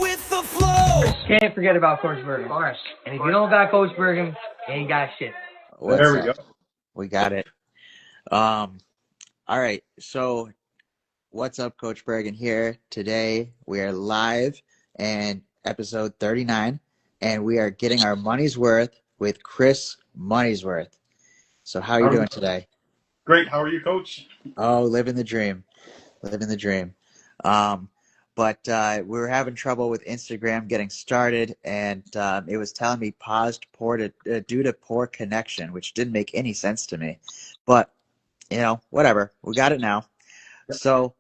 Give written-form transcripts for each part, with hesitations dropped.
with the flow. Can't forget about Coach Bergen. Of course. And if you don't got Coach Bergen, you ain't got shit. What's There we up? go. We got it. All right. So, what's up, Coach Bergen here? Today we are live and episode 39, and we are getting our money's worth with Chris Moneysworth. So, how are you doing today? Great. How are you, Coach? Oh, living the dream. Living the dream. But we were having trouble with Instagram getting started, and it was telling me paused due to poor connection, which didn't make any sense to me. But, whatever. We got it now. So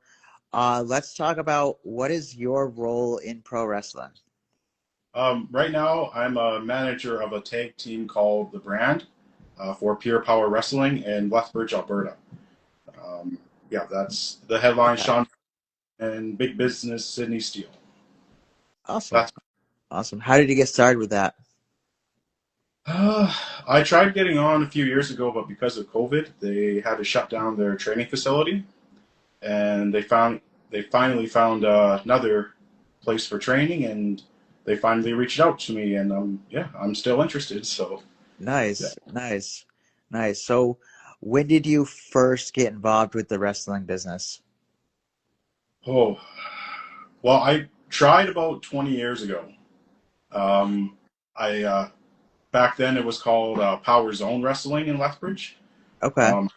let's talk about what is your role in pro wrestling? Right now, I'm a manager of a tag team called the Brand for Pure Power Wrestling in Lethbridge, Alberta. Yeah, that's the headline. Okay. Sean and Big Business Sydney Steele. Awesome. That's. Awesome. How did you get started with that? I tried getting on a few years ago, but because of COVID, they had to shut down their training facility, and they finally found another place for training, and they finally reached out to me, and I'm still interested. So yeah. Nice, nice, nice. So, when did you first get involved with the wrestling business? Oh, well, I tried about 20 years ago. I Back then it was called Power Zone Wrestling in Lethbridge. Okay. Um,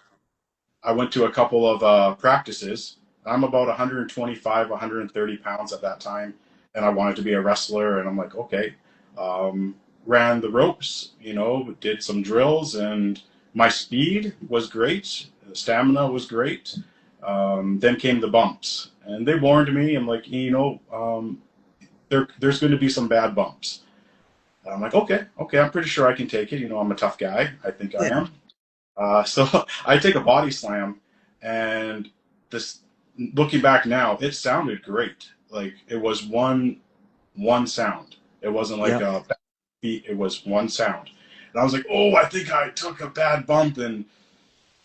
I went to a couple of practices. I'm about 125, 130 pounds at that time, and I wanted to be a wrestler. And I'm like, okay. Ran the ropes, did some drills, and my speed was great. The stamina was great. Then came the bumps, and they warned me. I'm like, there's going to be some bad bumps. And I'm like, okay, I'm pretty sure I can take it. I'm a tough guy. I think I Yeah. am. So I take a body slam, and this, looking back now, it sounded great. Like it was one sound. It wasn't like Yep. a beat. It was one sound. And I was like, oh, I think I took a bad bump. And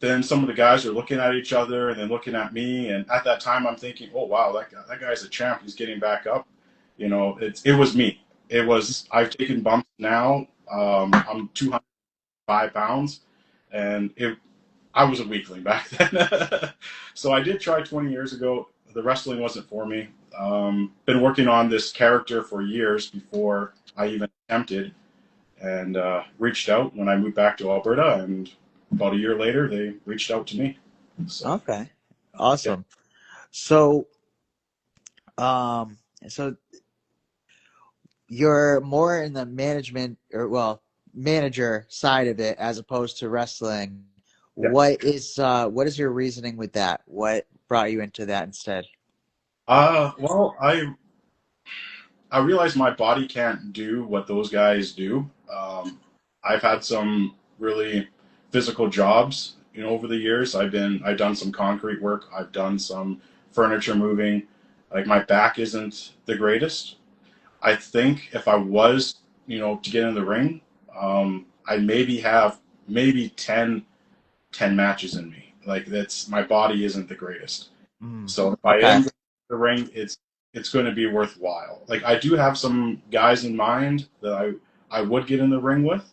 then some of the guys are looking at each other and then looking at me. And at that time, I'm thinking, oh wow, that guy's a champ. He's getting back up. It was me. I've taken bumps now. I'm 205 pounds, and I was a weakling back then. So I did try 20 years ago. The wrestling wasn't for me. Been working on this character for years before I even attempted, and reached out when I moved back to Alberta, and about a year later, they reached out to me. So Okay. yeah. Awesome. So, um, so you're more in the management manager side of it as opposed to wrestling. Yeah. What is your reasoning with that? What brought you into that instead? Well, I realize my body can't do what those guys do. I've had some really physical jobs, over the years. I've done some concrete work. I've done some furniture moving. Like my back isn't the greatest. I think if I was, to get in the ring, I maybe have maybe 10 matches in me. Like my body isn't the greatest. So if I am Okay. going to the ring, it's going to be worthwhile. Like I do have some guys in mind that I would get in the ring with.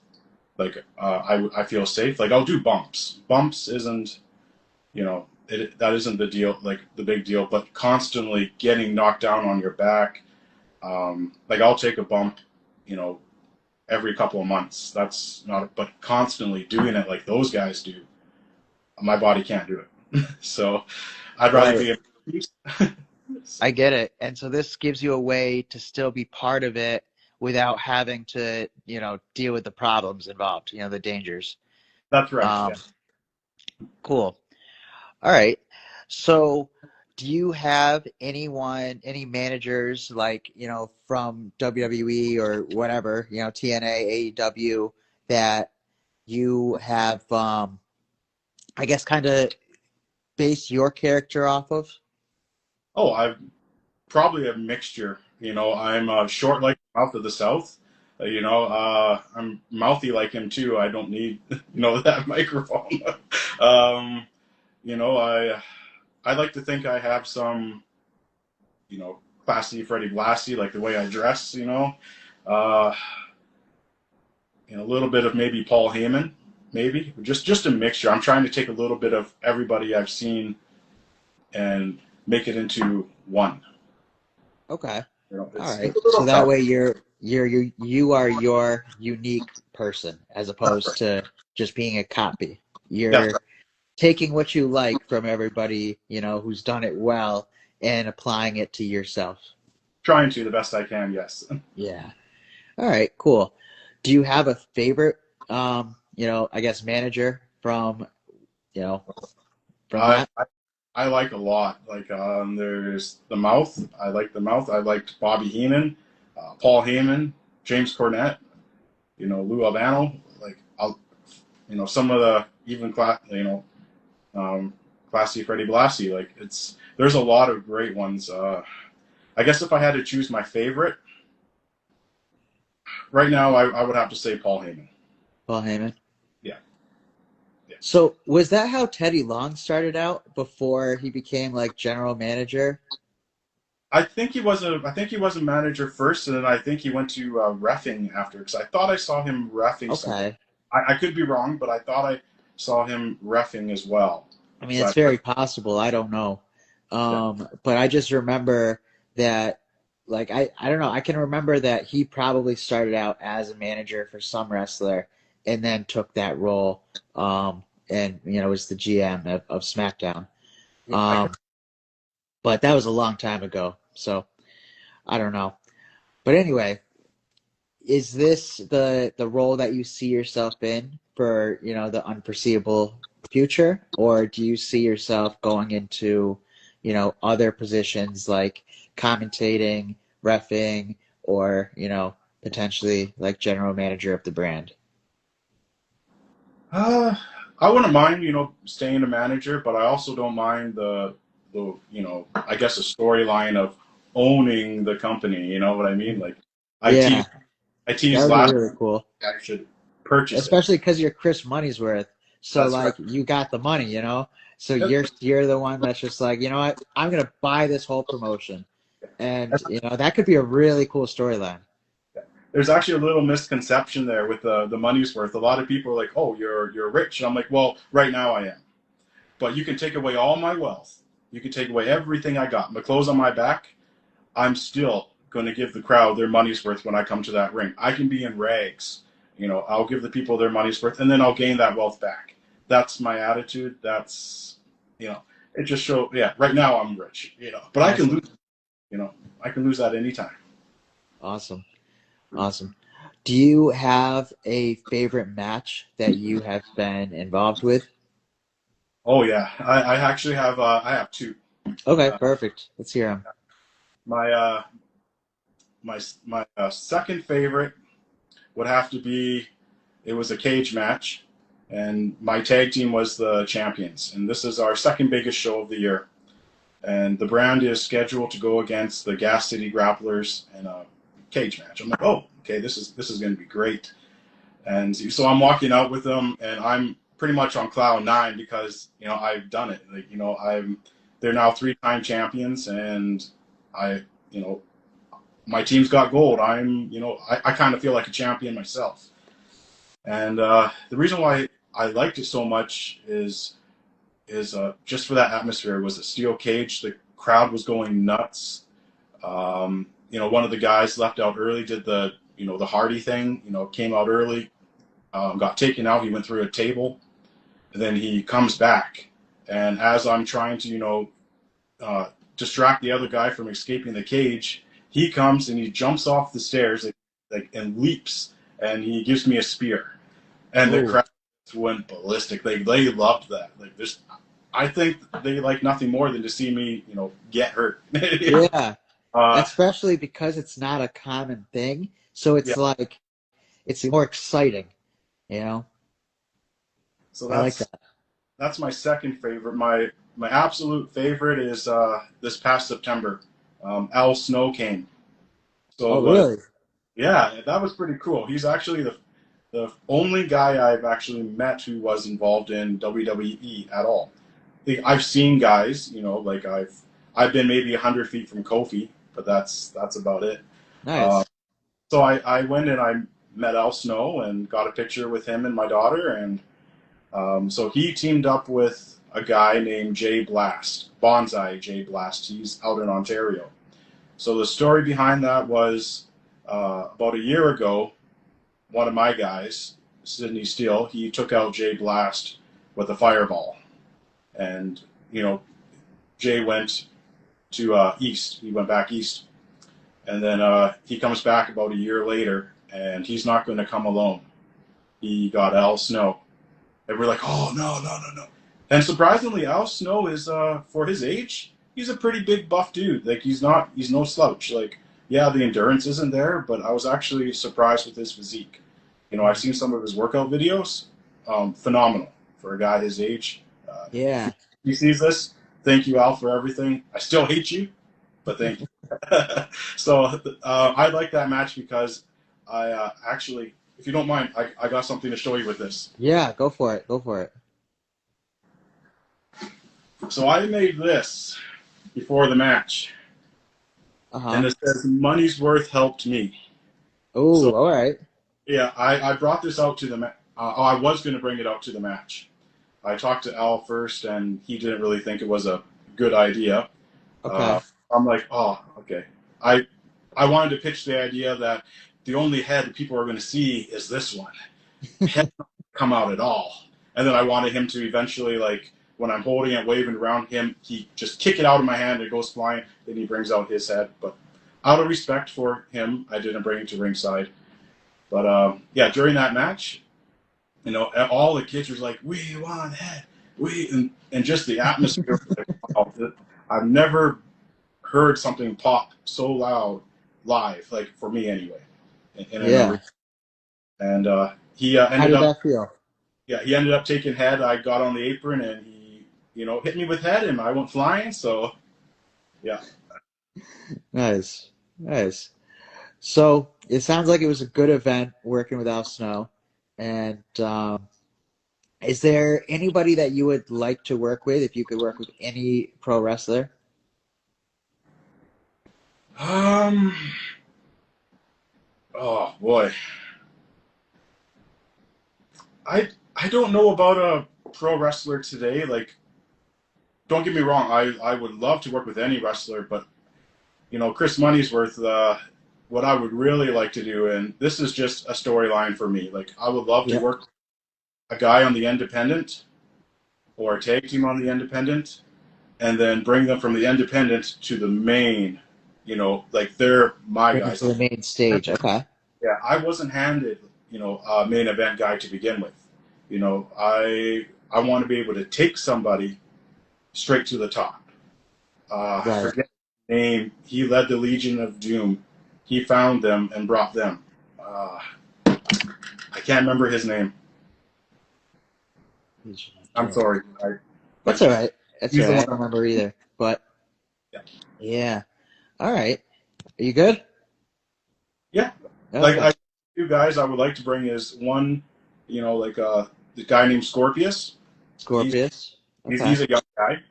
Like I feel safe. Like I'll do bumps. Bumps isn't that isn't the deal. Like the big deal. But constantly getting knocked down on your back. Like I'll take a bump, you know, every couple of months. That's not. But constantly doing it like those guys do, my body can't do it. So I'd rather Right. be a I get it. And so this gives you a way to still be part of it without having to, deal with the problems involved, the dangers. That's right. Um, Yeah. cool. All right. So do you have any managers like, from WWE or whatever, TNA, AEW that you have, I guess, kind of based your character off of? Oh, I'm probably a mixture. I'm short like the mouth of the South. I'm mouthy like him too. I don't need, that microphone. um, I like to think I have some, classy Freddie Blassie, like the way I dress, Uh, a little bit of maybe Paul Heyman, maybe just a mixture. I'm trying to take a little bit of everybody I've seen and make it into one. Okay. All right. It's a So little that tough. way you are your unique person as opposed to just being a copy. That's You're right. taking what you like from everybody, who's done it well and applying it to yourself. Trying to the best I can. Yes. Yeah. All right, cool. Do you have a favorite I guess manager you know, from I, that? I I like a lot. Like there's the Mouth. I like the Mouth. I liked Bobby Heenan, Paul Heyman, James Cornette. Lou Albano. Like some of the even classy Freddie Blassie. Like there's a lot of great ones. I guess if I had to choose my favorite right now, I would have to say Paul Heyman. Paul Heyman. Yeah, yeah. So was that how Teddy Long started out before he became like general manager? I think he was a manager first, and then I think he went to reffing after. Because I thought I saw him reffing something. Okay. I could be wrong, but I thought I saw him reffing as well. I mean, So it's very possible. I don't know. yeah. But I just remember that, like, I don't know. I can remember that he probably started out as a manager for some wrestler and then took that role, and, was the GM of SmackDown. I But that was a long time ago. So I don't know. But anyway, is this the role that you see yourself in for, the unforeseeable future? Or do you see yourself going into, other positions like commentating, reffing, or, potentially like general manager of the brand? Uh, I wouldn't mind, staying a manager, but I also don't mind I guess a storyline of owning the company. You know what I mean? Like, I Yeah, teased, I that teased would be last really cool. week I should purchase it. Especially because you're Chris Moneysworth. So That's right. like you got the money. So you're the one that's just like, you know what, I'm gonna buy this whole promotion. And that could be a really cool storyline. There's actually a little misconception there with the money's worth. A lot of people are like, "Oh, you're rich." And I'm like, "Well, right now I am, but you can take away all my wealth. You can take away everything I got, my clothes on my back. I'm still going to give the crowd their money's worth when I come to that ring. I can be in rags. I'll give the people their money's worth, and then I'll gain that wealth back. That's my attitude. It just shows. Yeah, right now I'm rich. But I can Awesome. lose. I can lose that anytime. Awesome. Awesome. Do you have a favorite match that you have been involved with? Oh yeah, I actually have. I have two. Okay, Uh, perfect. Let's hear them. my my second favorite would have to be. It was a cage match, and my tag team was the champions. And this is our second biggest show of the year. And the brand is scheduled to go against the Gas City Grapplers in a cage match. I'm like, oh, okay, this is going to be great. And so I'm walking out with them, and I'm pretty much on cloud nine because I've done it. Like they're now 3-time champions, and I my team's got gold. I kind of feel like a champion myself. And the reason why I liked it so much is just for that atmosphere. It was a steel cage. The crowd was going nuts. One of the guys left out early, did the Hardy thing. Came out early, got taken out. He went through a table, and then he comes back. And as I'm trying to distract the other guy from escaping the cage, he comes and he jumps off the stairs and leaps, and he gives me a spear. And the Ooh. crowd went ballistic. They loved that. I think they like nothing more than to see me, get hurt. Yeah. uh, Especially because it's not a common thing. So yeah. it's more exciting, you know? So I like that. that's my second favorite. My absolute favorite is this past September. Al Snow came. So Oh, it was, really? yeah, that was pretty cool. He's actually the only guy I've actually met who was involved in WWE at all. I've seen guys, like I've been maybe 100 feet from Kofi, but that's about it. Nice. So I went and I met Al Snow and got a picture with him and my daughter, and so he teamed up with a guy named Jay Blast, Bonsai Jay Blast. He's out in Ontario. So the story behind that was about a year ago, one of my guys, Sidney Steele, he took out Jay Blast with a fireball. And, Jay went to east. He went back east. And then he comes back about a year later, and he's not going to come alone. He got Al Snow. And we're like, oh, no, no, no, no. And surprisingly, Al Snow is, for his age, he's a pretty big buff dude. Like, he's no slouch. Like, yeah, the endurance isn't there, but I was actually surprised with his physique. I've seen some of his workout videos. Phenomenal for a guy his age. Yeah. He sees this. Thank you, Al, for everything. I still hate you, but thank you. So I like that match because I actually, if you don't mind, I got something to show you with this. Yeah, go for it. Go for it. So I made this before the match, and it says Moneysworth helped me. Oh, so, all right. Yeah, I brought this out to the match. I was going to bring it out to the match. I talked to Al first, and he didn't really think it was a good idea. Okay. I'm like, oh, okay. I wanted to pitch the idea that the only head people are going to see is this one. Head not come out at all. And then I wanted him to eventually, like, when I'm holding it, waving around him, he just kick it out of my hand, it goes flying, then he brings out his head. But out of respect for him, I didn't bring it to ringside. But, yeah, during that match, all the kids were like, we want head. And just the atmosphere. I've never heard something pop so loud live, like for me anyway. Yeah. And he ended How did up. that feel? Yeah, he ended up taking head. I got on the apron and he, hit me with head and I went flying. So, yeah. Nice. Nice. So it sounds like it was a good event working with Al Snow. And is there anybody that you would like to work with if you could work with any pro wrestler? Oh boy. I don't know about a pro wrestler today. Like, don't get me wrong. I would love to work with any wrestler, but Chris Moneysworth. What I would really like to do, and this is just a storyline for me. Like, I would love to work with a guy on the independent or a tag team on the independent, and then bring them from the independent to the main. Like they're my guys. To the main stage. Okay. Yeah, I wasn't handed, a main event guy to begin with. I want to be able to take somebody straight to the top. Right. Forget his name. He led the Legion of Doom. He found them and brought them. I can't remember his name. I'm sorry. That's all right. That's all right. I He's don't remember either. But yeah. All right. Are you good? Yeah. Okay. Like two guys I would like to bring is one, the guy named Scorpius. Scorpius. He's a young guy.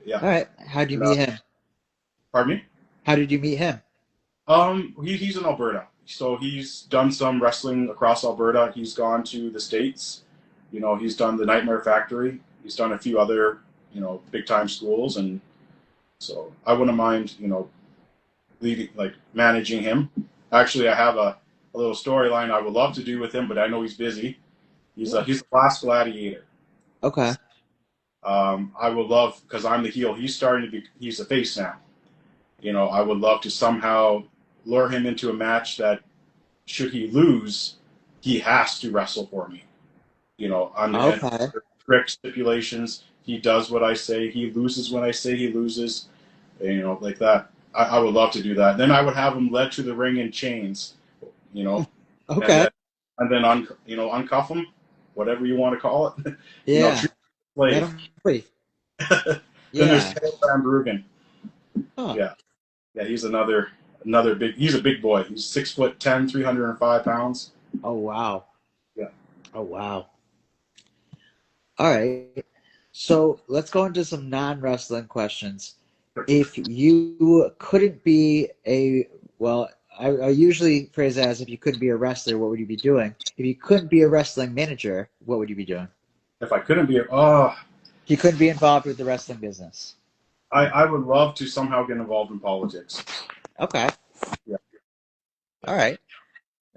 Yeah. All right. How'd you meet him? Pardon me? How did you meet him? He's in Alberta. So he's done some wrestling across Alberta. He's gone to the States. He's done the Nightmare Factory. He's done a few other, big time schools. And so I wouldn't mind, leading, like managing him. Actually, I have a little storyline I would love to do with him, but I know he's busy. He's the last gladiator. Okay. I would love, because I'm the heel. He's a face now. I would love to somehow lure him into a match that, should he lose, he has to wrestle for me. On strict stipulations. He does what I say. He loses when I say he loses. Like that. I would love to do that. Then I would have him led to the ring in chains. Okay. And then uncuff him, whatever you want to call it. Yeah. Slave. Free. Then there's Bergen. Huh. Yeah, he's another big. He's a big boy. He's 6'10", 305 pounds. Oh wow. Yeah. Oh wow. All right. So let's go into some non-wrestling questions. if you couldn't be a, well, I usually phrase that as if you couldn't be a wrestler, what would you be doing? If you couldn't be a wrestling manager, what would you be doing? If I couldn't be, oh, If you couldn't be involved with the wrestling business. I would love to somehow get involved in politics. Okay. Yeah. All right.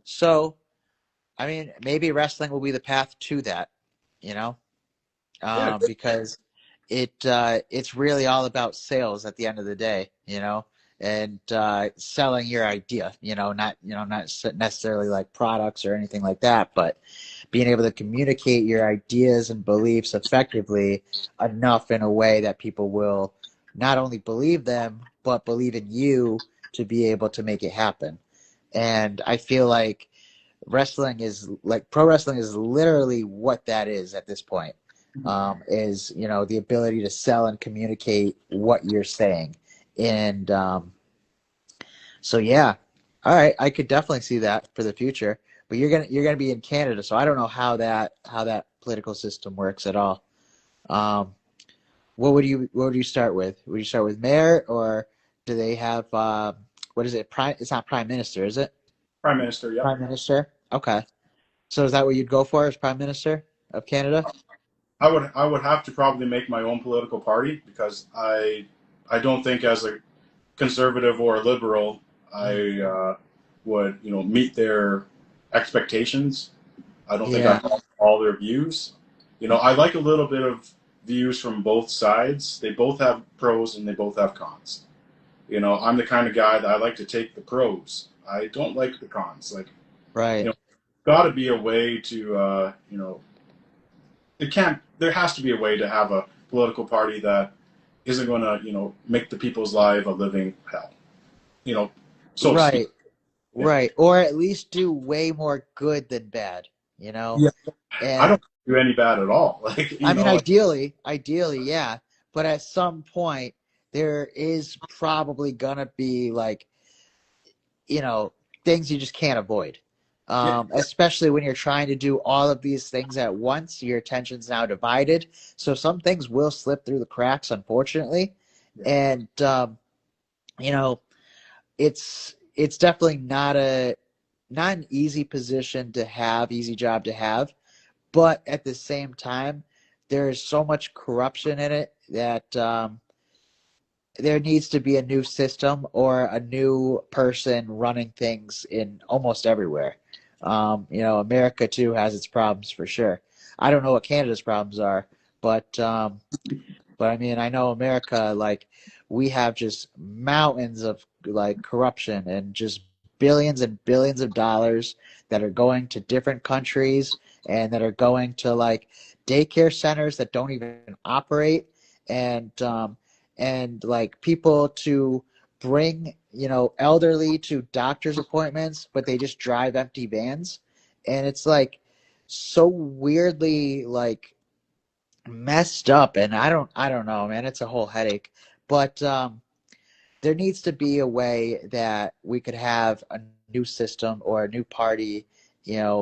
So, I mean, maybe wrestling will be the path to that, you know, Yeah. because it's really all about sales at the end of the day, you know, and selling your idea, not necessarily like products or anything like that, but being able to communicate your ideas and beliefs effectively enough in a way that people will not only believe them but believe in you to be able to make it happen. And I feel like wrestling is like pro wrestling is literally what that is at this point. Is the ability to sell and communicate what you're saying, and so yeah, all right, I could definitely see that for the future. But you're gonna be in Canada, so I don't know how that political system works at all. Um, what would you start with? Would you start with mayor, or do they have what is it? Prime? It's not prime minister, is it? Prime Minister, yep. Prime minister. Okay. So is that what you'd go for as prime minister of Canada? I would have to probably make my own political party because I don't think as a conservative or a liberal I would meet their expectations. I don't think I Yeah. have all their views. I like a little bit of views from both sides. They both have pros and they both have cons. I'm the kind of guy that I like to take the pros. I don't like the cons. Like, Right. got to be a way to, it can't. There has to be a way to have a political party that isn't going to, make the people's life a living hell. You know, so to speak. Right. Yeah. Right. Or at least do way more good than bad, you know? Yeah. I And don't do any bad at all. Like, I mean, ideally, yeah. But at some point, there is probably gonna be like, you know, things you just can't avoid. yeah, Especially when you're trying to do all of these things at once, your attention's now divided. So some things will slip through the cracks, unfortunately. yeah, And you know, it's definitely not an easy position to have, easy job to have, but at the same time, there is so much corruption in it that there needs to be a new system or a new person running things in almost everywhere. America too has its problems for sure. I don't know what Canada's problems are, but I mean, I know America, like, we have just mountains of like corruption and just billions and billions of dollars that are going to different countries and that are going to like daycare centers that don't even operate, and like people to bring, elderly to doctor's appointments, but they just drive empty vans. And it's like so weirdly like messed up, and I don't know, man, it's a whole headache. But there needs to be a way that we could have a new system or a new party,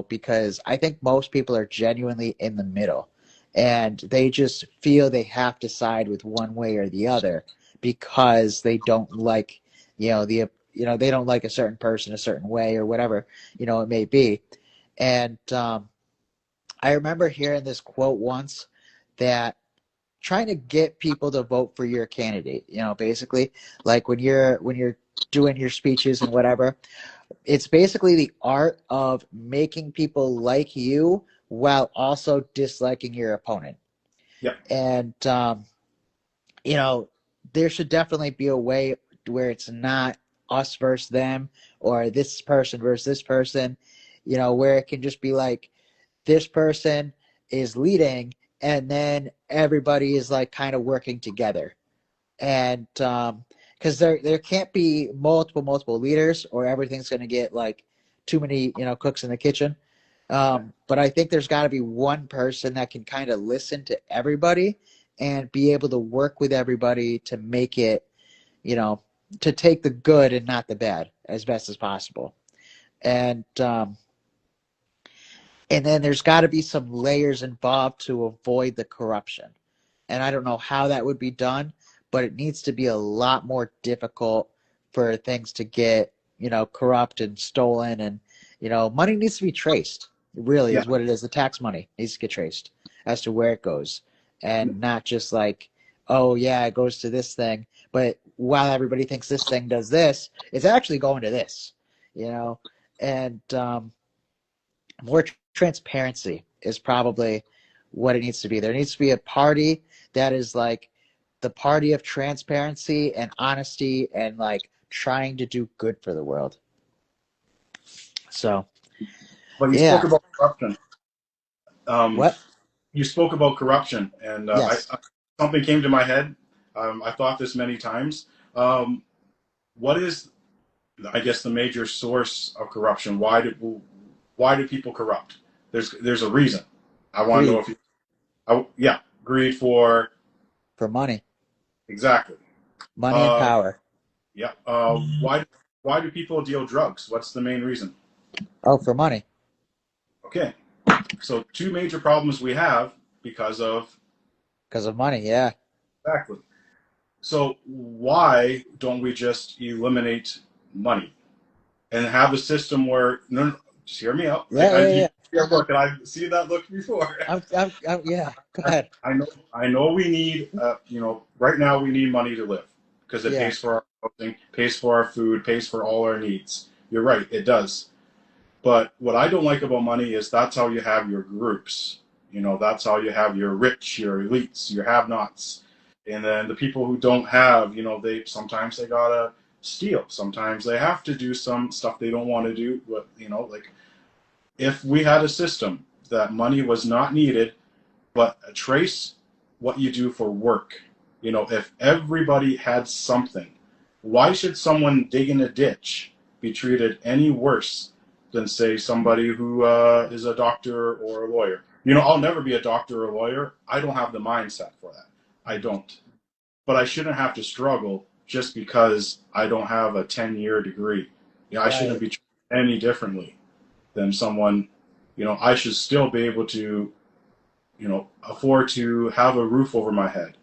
because I think most people are genuinely in the middle and they just feel they have to side with one way or the other because they don't like, they don't like a certain person a certain way or whatever, it may be. And I remember hearing this quote once that trying to get people to vote for your candidate, basically like when you're doing your speeches and whatever, it's basically the art of making people like you while also disliking your opponent. yeah, And you know, there should definitely be a way where it's not us versus them or this person versus this person, where it can just be like this person is leading and then everybody is like kind of working together. And because there can't be multiple leaders or everything's going to get like too many cooks in the kitchen. But I think there's got to be one person that can kind of listen to everybody and be able to work with everybody to make it, you know, to take the good and not the bad as best as possible. And and then there's got to be some layers involved to avoid the corruption. And I don't know how that would be done, but it needs to be a lot more difficult for things to get, corrupt and stolen. And, money needs to be traced. It really is what it is. The tax money needs to get traced as to where it goes, and not just like, oh, yeah, it goes to this thing. But while everybody thinks this thing does this, it's actually going to this, and more transparency is probably what it needs to be. There needs to be a party that is like the party of transparency and honesty and like trying to do good for the world. So, but you spoke about corruption. What? You spoke about corruption, and Yes. something came to my head. I thought this many times. What is, I guess, the major source of corruption? Why do people corrupt? There's a reason. I want to know if you, greed for money. Exactly. Money and power. Yeah. Why do people deal drugs? What's the main reason? Oh, for money. Okay. So 2 major problems we have because of money, yeah. Exactly. So why don't we just eliminate money and have a system where just hear me out. Yeah. Look, and I've seen that look before. Yeah. Go ahead. I know we need, right now we need money to live because it pays for our housing, pays for our food, pays for all our needs. You're right, it does. But what I don't like about money is that's how you have your groups. That's how you have your rich, your elites, your have-nots. And then the people who don't have, sometimes they gotta steal. Sometimes they have to do some stuff they don't want to do. But, like if we had a system that money was not needed, but trace what you do for work. If everybody had something, why should someone dig in a ditch be treated any worse than, say, somebody who is a doctor or a lawyer? I'll never be a doctor or a lawyer. I don't have the mindset for that. I don't. But I shouldn't have to struggle just because I don't have a 10-year degree. I shouldn't be treated any differently than someone. I should still be able to, afford to have a roof over my head,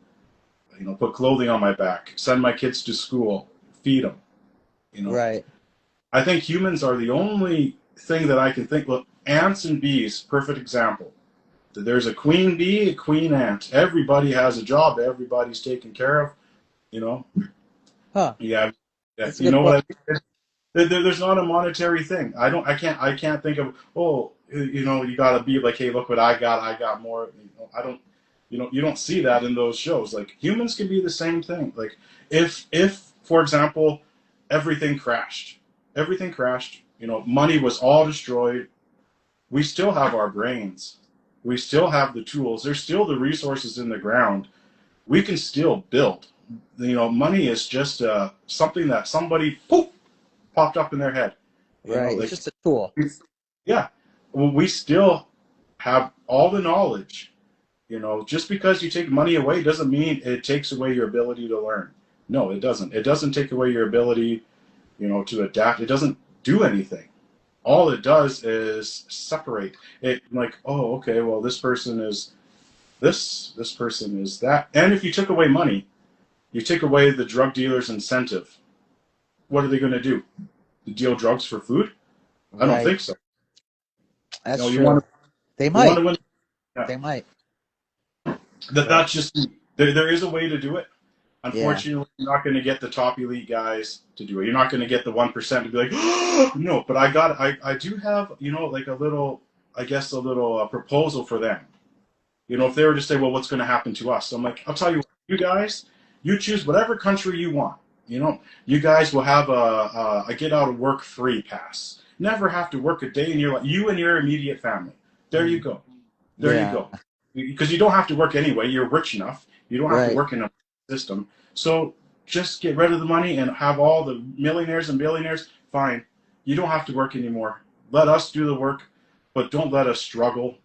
put clothing on my back, send my kids to school, feed them. Right. I think humans are the only thing that I can think. Look, ants and bees, perfect example. There's a queen bee, a queen ant. Everybody has a job. Everybody's taken care of. Huh. Yeah. That's You know what I mean? There's not a monetary thing. I can't think of, you gotta be like, hey, look what I got more. I don't, you don't see that in those shows. Like humans can be the same thing. Like if for example, everything crashed, money was all destroyed. We still have our brains. We still have the tools. There's still the resources in the ground. We can still build. Money is just something that somebody popped up in their head. Right. It's just a tool. Yeah. Well, we still have all the knowledge. Just because you take money away doesn't mean it takes away your ability to learn. No, it doesn't. It doesn't take away your ability, to adapt. It doesn't do anything. All it does is separate it. Like, oh, okay, well, this person is this person is that. And if you took away money, you take away the drug dealer's incentive. What are they going to do? Deal drugs for food? I don't think so. That's true. They might. They might. That's just there is a way to do it. Unfortunately, you're not going to get the top elite guys to do it. You're not going to get the 1% to be like, oh, no. But I do have, like a little proposal for them. If they were to say, well, what's going to happen to us? So I'm like, I'll tell you what, you guys, you choose whatever country you want. You guys will have a get out of work free pass. Never have to work a day in your life. You and your immediate family. There you go. There you go. Because you don't have to work anyway. You're rich enough. You don't have to work in a system. So just get rid of the money and have all the millionaires and billionaires. Fine. You don't have to work anymore. Let us do the work, but don't let us struggle.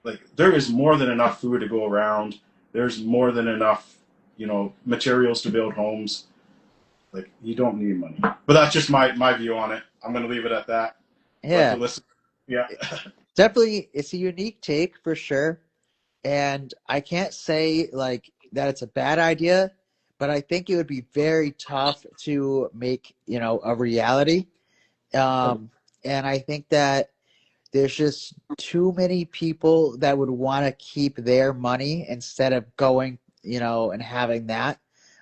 Like there is more than enough food to go around. There's more than enough, materials to build homes. Like you don't need money. But that's just my view on it. I'm going to leave it at that. Yeah. Yeah. Definitely, it's a unique take for sure. And I can't say like that it's a bad idea, but I think it would be very tough to make, a reality. And I think that there's just too many people that would want to keep their money instead of going, and having that.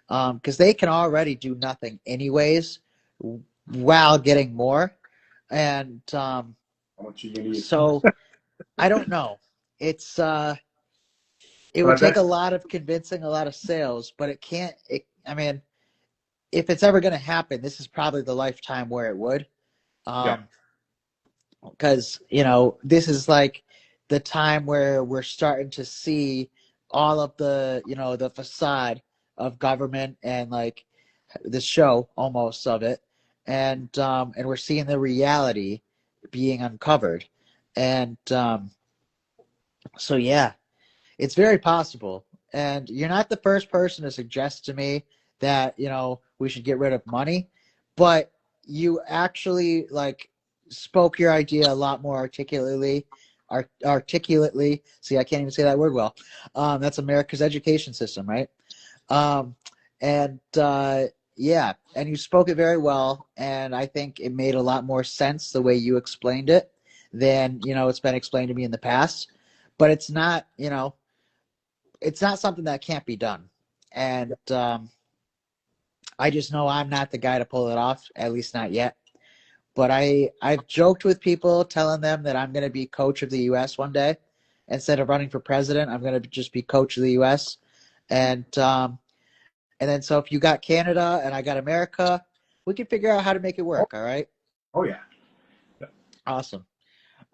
Because they can already do nothing anyways while getting more. And How much you need? so I don't know. It's it But I would take bet. a lot of convincing, a lot of sales, but it can't. I mean, if it's ever going to happen, this is probably the lifetime where it would. Yeah. Because this is like the time where we're starting to see all of the the facade of government and like the show almost of it, and we're seeing the reality being uncovered, and so yeah, it's very possible. And you're not the first person to suggest to me that, we should get rid of money, but you actually like spoke your idea a lot more articulately. See, I can't even say that word well. That's America's education system, right? Um, and yeah, and you spoke it very well. And I think it made a lot more sense the way you explained it than, it's been explained to me in the past. But it's not, it's not something that can't be done. And I just know I'm not the guy to pull it off, at least not yet. But I've joked with people telling them that I'm going to be coach of the U.S. one day. Instead of running for president, I'm going to just be coach of the U.S. And then so if you got Canada and I got America, we can figure out how to make it work, all right? Oh yeah. Awesome.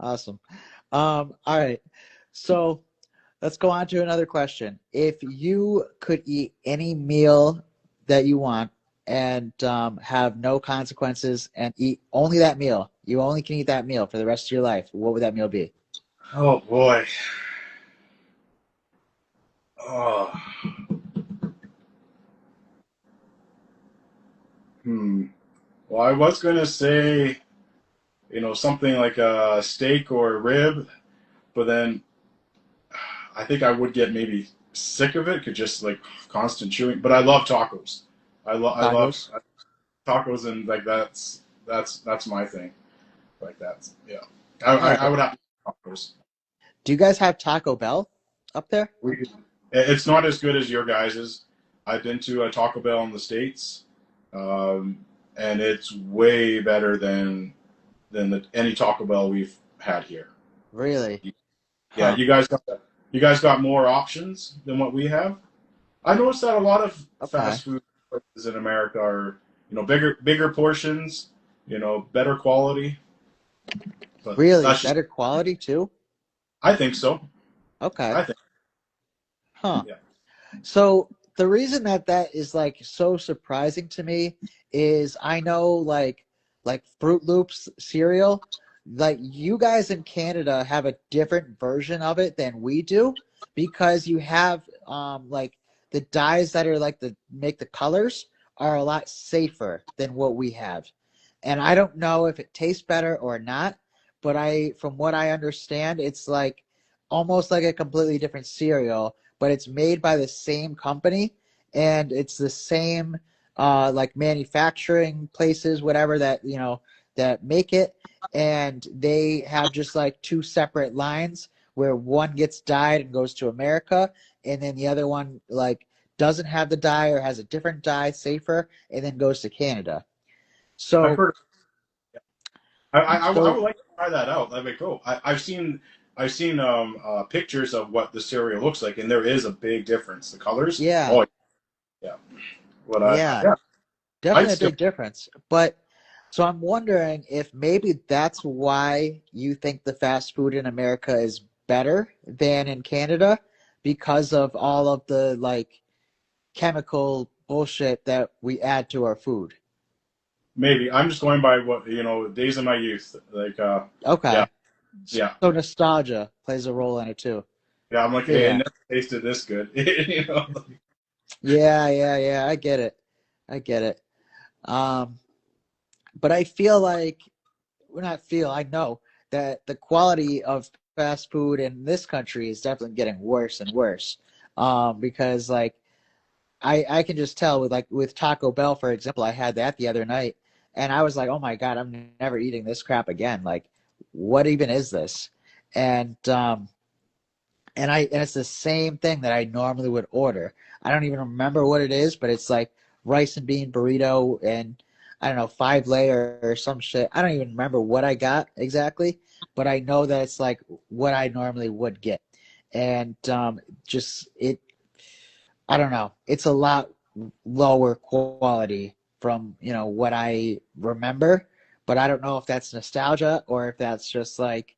Awesome. All right. So let's go on to another question. If you could eat any meal that you want and have no consequences and eat only that meal, you only can eat that meal for the rest of your life, what would that meal be? Oh boy. Oh. Well, I was gonna say, something like a steak or a rib, but then I think I would get maybe sick of it, could just like constant chewing. But I love tacos. I love Tacos? tacos, and like that's my thing. Like that's yeah. All I right. would have tacos. Do you guys have Taco Bell up there? It's not as good as your guys's. I've been to a Taco Bell in the States, and it's way better than any Taco Bell we've had here. Really? Yeah, Huh. you guys got more options than what we have. I noticed that a lot of Okay. fast food places in America are, bigger portions, better quality. But Really? that's just, Better quality too? I think so. Okay. I think, Huh. yeah. So the reason that that is like so surprising to me is I know like Fruit Loops cereal, like you guys in Canada have a different version of it than we do because you have like the dyes that are like the make the colors are a lot safer than what we have. And I don't know if it tastes better or not, but I from what I understand, it's like almost like a completely different cereal, but it's made by the same company and it's the same like manufacturing places, whatever that that make it, and they have just like two separate lines where one gets dyed and goes to America, and then the other one like doesn't have the dye or has a different dye, safer, and then goes to Canada. I've So heard. I would so like to try that out. That'd be cool. I've seen pictures of what the cereal looks like, and there is a big difference. The colors. yeah, Oh yeah. What yeah, yeah. I'd definitely a still big difference. But so I'm wondering if maybe that's why you think the fast food in America is better than in Canada because of all of the like chemical bullshit that we add to our food. maybe I'm just going by what days of my youth. Like yeah, Okay. yeah, So nostalgia plays a role in it too. yeah. I'm like, hey, it Yeah. never tasted this good. Yeah, yeah, yeah. I get it. I get it. Um, but I feel like, well, not feel, I know that the quality of fast food in this country is definitely getting worse and worse. Because like I can just tell with Taco Bell, for example. I had that the other night, and I was like, oh my God, I'm never eating this crap again. Like, what even is this? And and it's the same thing that I normally would order. I don't even remember what it is, but it's like rice and bean burrito and I don't know, 5 layer or some shit. I don't even remember what I got exactly, but I know that it's like what I normally would get. And just it I don't know. It's a lot lower quality from, what I remember, but I don't know if that's nostalgia or if that's just like,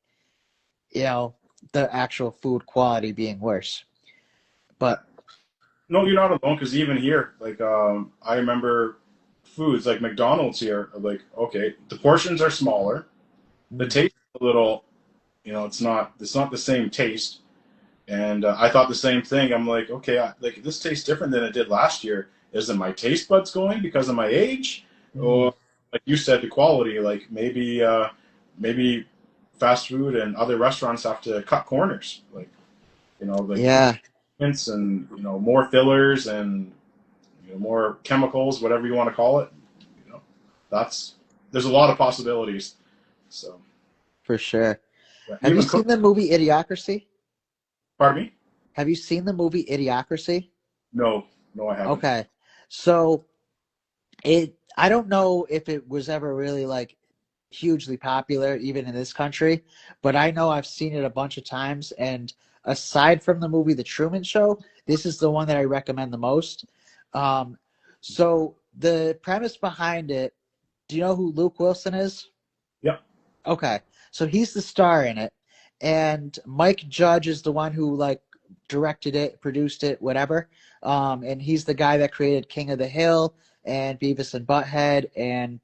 you know, the actual food quality being worse. But No, you're not alone because even here, like I remember foods like McDonald's here. Like, okay, the portions are smaller, the mm, taste is a little, it's not the same taste. And I thought the same thing. I'm like, okay, like this tastes different than it did last year. Is it my taste buds going because of my age, mm, or like you said, the quality? Like maybe fast food and other restaurants have to cut corners. Like like yeah, ingredients and more fillers and more chemicals, whatever you want to call it. You know, that's there's a lot of possibilities. So for sure. yeah, Have you even seen cook. the movie Idiocracy? Pardon me? Have you seen the movie Idiocracy? No, no, I haven't. Okay. So I don't know if it was ever really like hugely popular even in this country, but I know I've seen it a bunch of times. And aside from the movie The Truman Show, this is the one that I recommend the most. Um, so the premise behind it, do you know who Luke Wilson is? Yep. Okay, so he's the star in it, and Mike Judge is the one who like directed it, produced it, whatever. And he's the guy that created King of the Hill and Beavis and Butthead, and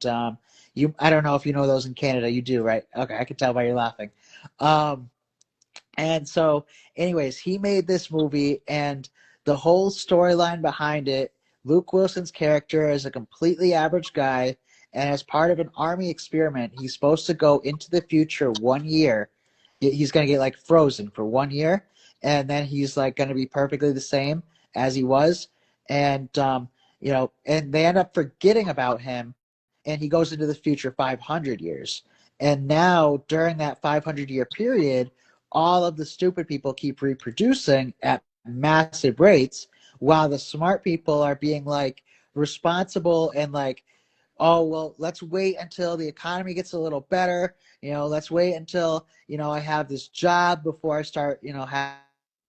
I don't know if you know those in Canada. You do, right? Okay, I can tell by your laughing. Um, and so, anyways, he made this movie, and the whole storyline behind it, Luke Wilson's character is a completely average guy, and as part of an army experiment, he's supposed to go into the future 1 year. He's going to get like frozen for 1 year, and then he's like going to be perfectly the same as he was. And, and they end up forgetting about him, and he goes into the future 500 years. And now, during that 500-year period, all of the stupid people keep reproducing at massive rates while the smart people are being like responsible and like, oh well, let's wait until the economy gets a little better, let's wait until I have this job before I start have a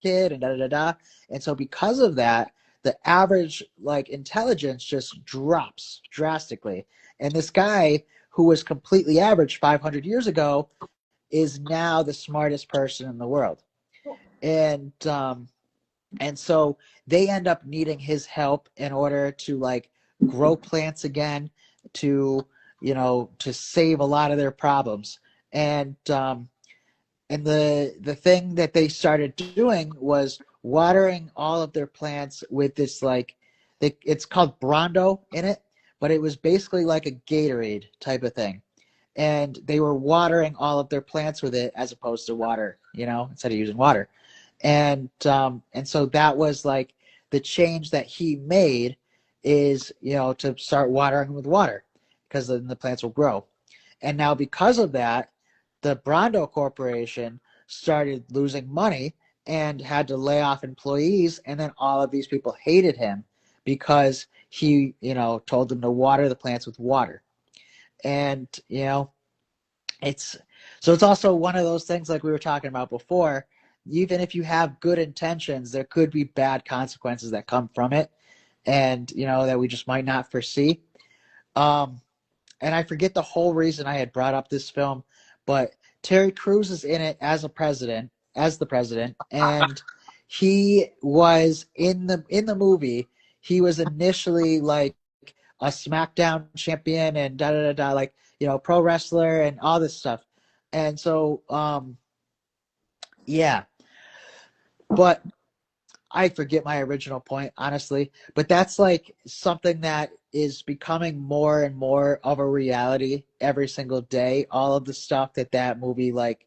kid and da da da da. And so because of that, the average like intelligence just drops drastically, and this guy who was completely average 500 years ago is now the smartest person in the world. And so they end up needing his help in order to like grow plants again, to to save a lot of their problems. And the thing that they started doing was watering all of their plants with this like it's called Brondo in it, but it was basically like a Gatorade type of thing, and they were watering all of their plants with it as opposed to water, instead of using water. And so that was like the change that he made is, to start watering with water because then the plants will grow. And now because of that, the Brondo Corporation started losing money and had to lay off employees, and then all of these people hated him because he, told them to water the plants with water. And it's it's also one of those things like we were talking about before. Even if you have good intentions, there could be bad consequences that come from it, and that we just might not foresee. um and I forget the whole reason I had brought up this film, but Terry Crews is in it as the president, and he was in the movie. He was initially like a SmackDown champion and da da da da, like pro wrestler and all this stuff. And so, yeah, but I forget my original point, honestly. But that's like something that is becoming more and more of a reality every single day. All of the stuff that movie like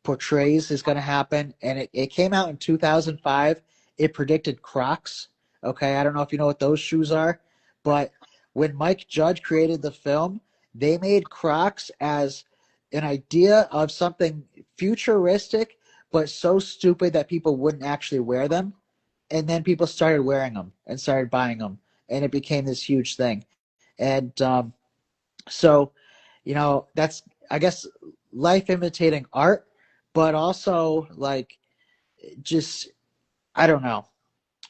portrays is going to happen. And it came out in 2005. It predicted Crocs. Okay, I don't know if you know what those shoes are, but when Mike Judge created the film, they made Crocs as an idea of something futuristic, but so stupid that people wouldn't actually wear them. And then people started wearing them and started buying them, and it became this huge thing. And so, that's, I guess, life imitating art, but also like just, I don't know.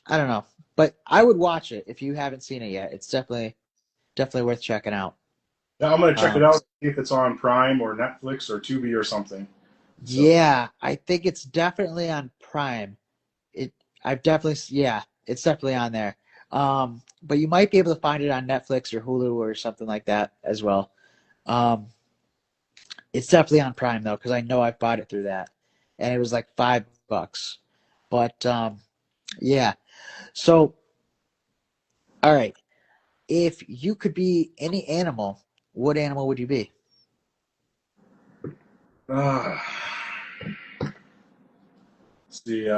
I don't know. But I would watch it if you haven't seen it yet. It's definitely worth checking out. Yeah, I'm gonna check it Um, out, see if it's on Prime or Netflix or Tubi or something. So yeah, I think it's definitely on Prime. It yeah, it's definitely on there. But you might be able to find it on Netflix or Hulu or something like that as well. Um, it's definitely on Prime though, because I know I've bought it through that, and it was like $5. But yeah. So, all right, if you could be any animal, what animal would you be? uh, see,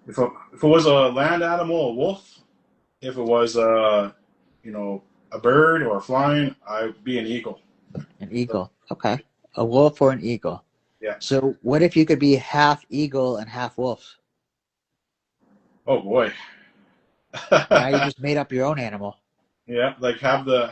if it was a land animal, a wolf. If it was a bird or flying, I'd be an eagle. An So, eagle. Okay. A wolf or an eagle. yeah. So, what if you could be half eagle and half wolf? Oh boy. Now you just made up your own animal. Yeah, like have the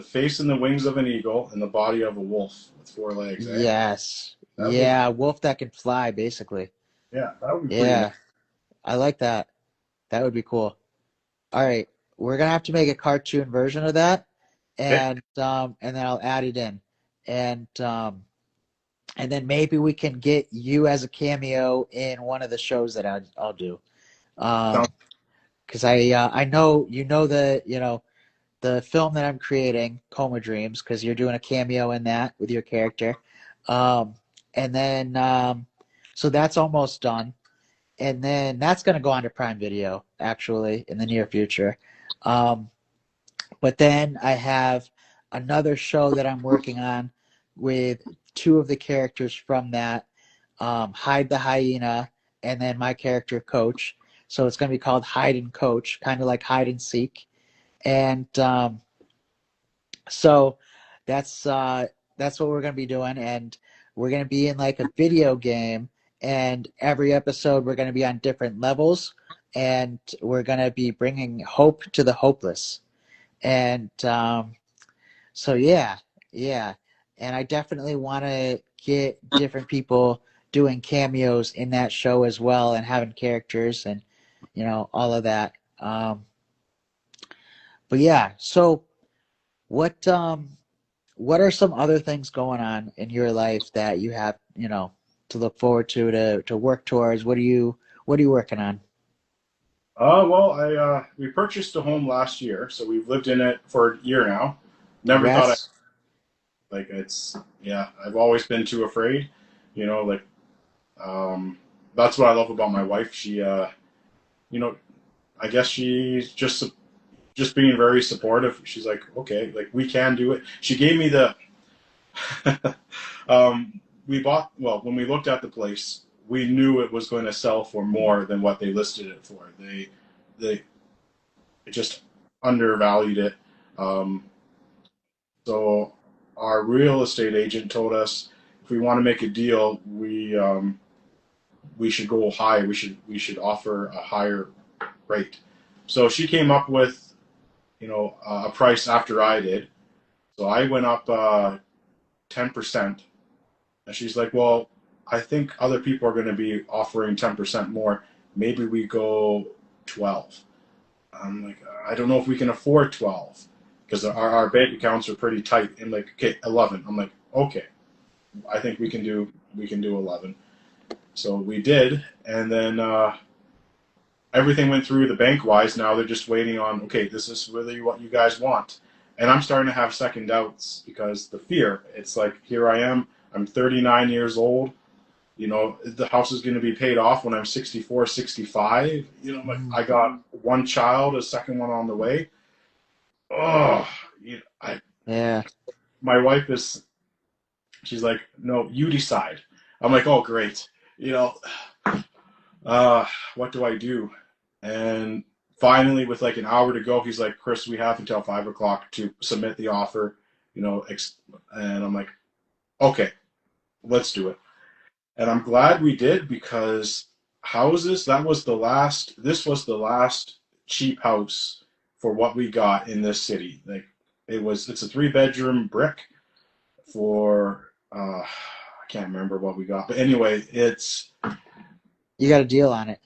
face and the wings of an eagle and the body of a wolf with four legs, eh? Yes. That would Yeah, a wolf that can fly, basically. yeah, that would be pretty nice. Yeah, I like that. That would be cool. All right, we're gonna have to make a cartoon version of that, Okay. and then I'll add it in, and then maybe we can get you as a cameo in one of the shows that I'll do. Sounds Because I know the film that I'm creating, Coma Dreams, because you're doing a cameo in that with your character. Um, and then, so that's almost done. And then that's going to go on to Prime Video, actually, in the near future. Um, but then I have another show that I'm working on with two of the characters from that, Hide the Hyena, and then my character, Coach. So it's going to be called Hide and Coach, kind of like hide and seek. And so that's what we're gonna be doing, and we're gonna be in like a video game, and every episode we're gonna be on different levels, and we're gonna be bringing hope to the hopeless. And so yeah, and I definitely want to get different people doing cameos in that show as well, and having characters and all of that. But yeah, so what what are some other things going on in your life that you have, to look forward to work towards? What are you working on? well, I we purchased a home last year, so we've lived in it for a year now. Never thought Congrats. like it's yeah, I've always been too afraid, like that's what I love about my wife. She you know, I guess she's just being very supportive. She's like, okay, like we can do it. She gave me the we bought well when we looked at the place, we knew it was going to sell for more than what they listed it for. They just undervalued it. Um, so our real estate agent told us if we want to make a deal, we should go high. We should offer a higher rate. So she came up with a price after I did. So I went up 10%, and she's like, "Well, I think other people are going to be offering 10% more. Maybe we go 12." I'm like, I don't know if we can afford 12 because our bank accounts are pretty tight. And like, okay, 11. I'm like, okay, I think we can do 11. So we did, and then everything went through the bank wise. Now they're just waiting on, okay, this is really what you guys want. And I'm starting to have second doubts because the fear. It's like here I am. I'm 39 years old. The house is going to be paid off when I'm 64, 65. I got one child, a second one on the way. Oh, Yeah. my wife she's like, no, you decide. I'm like, oh, great. You know, what do I do? And finally, with like an hour to go, he's like, Chris, we have until 5 o'clock to submit the offer, you know, and I'm like, okay, let's do it. And I'm glad we did because houses, this was the last cheap house for what we got in this city. Like it's a 3 bedroom brick for, I can't remember what we got, but anyway, You got a deal on it.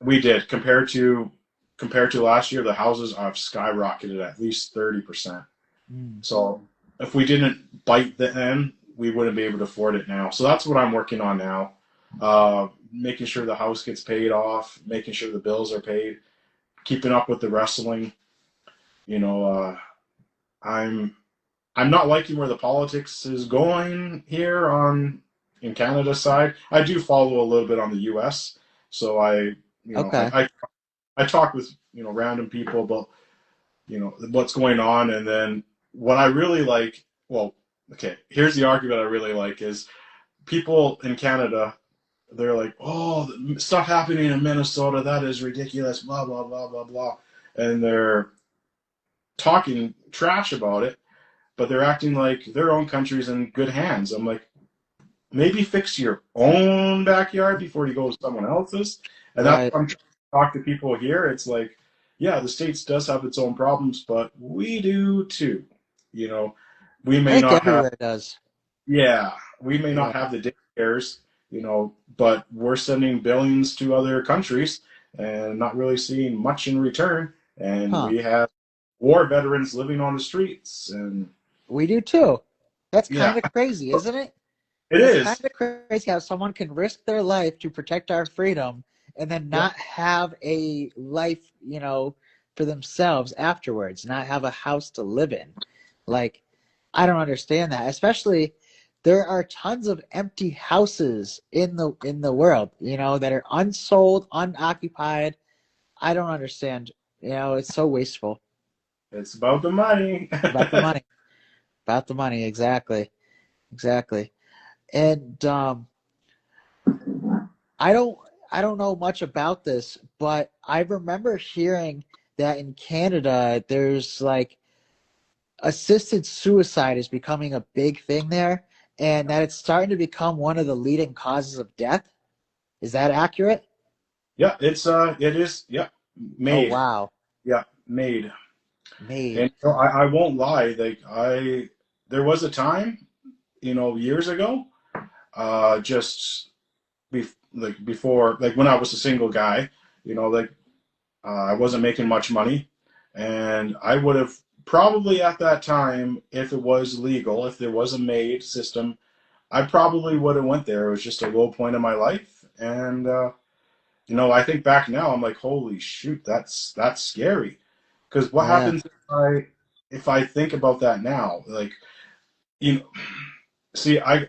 we did compared to last year, the houses have skyrocketed at least 30%. Mm. So if we didn't bite the end, we wouldn't be able to afford it now. So that's what I'm working on now. Making sure the house gets paid off, making sure the bills are paid, keeping up with the wrestling. You know, I'm not liking where the politics is going here in Canada's side. I do follow a little bit on the U.S. So Okay. I talk with random people about what's going on, and then what I really like. Well, okay, here's the argument I really like is people in Canada. They're like, oh, stuff happening in Minnesota, that is ridiculous, blah blah blah blah blah, and they're talking trash about it, but they're acting like their own country's in good hands. I'm like, maybe fix your own backyard before you go to someone else's. And that's Right. what I'm trying to talk to people here. It's like, yeah, the States does have its own problems, but we do too. You know, we I may think not have, everywhere does. yeah, we may not Yeah. have the daycares, but we're sending billions to other countries and not really seeing much in return. And Huh. we have war veterans living on the streets. And We do too. That's yeah, kind of crazy, isn't it? it That's kind is. of crazy how someone can risk their life to protect our freedom and then Yeah. not have a life, for themselves afterwards, not have a house to live in. Like, I don't understand that. Especially there are tons of empty houses in the world, that are unsold, unoccupied. I don't understand. It's so wasteful. It's about the money. About the money. About the money, exactly. Exactly. And I don't I don't know much about this, but I remember hearing that in Canada there's like assisted suicide is becoming a big thing there and that it's starting to become one of the leading causes of death. Is that accurate? Yeah, it is. Yeah, Oh made. wow. Yeah, made. Made. And I won't lie. There was a time, years ago, just before, like when I was a single guy, like I wasn't making much money, and I would have probably at that time, if it was legal, if there was a maid system, I probably would have went there. It was just a low point in my life, and I think back now, I'm like, holy shoot, that's scary. Because what Yeah. happens if I think about that now? Like, you know, see, I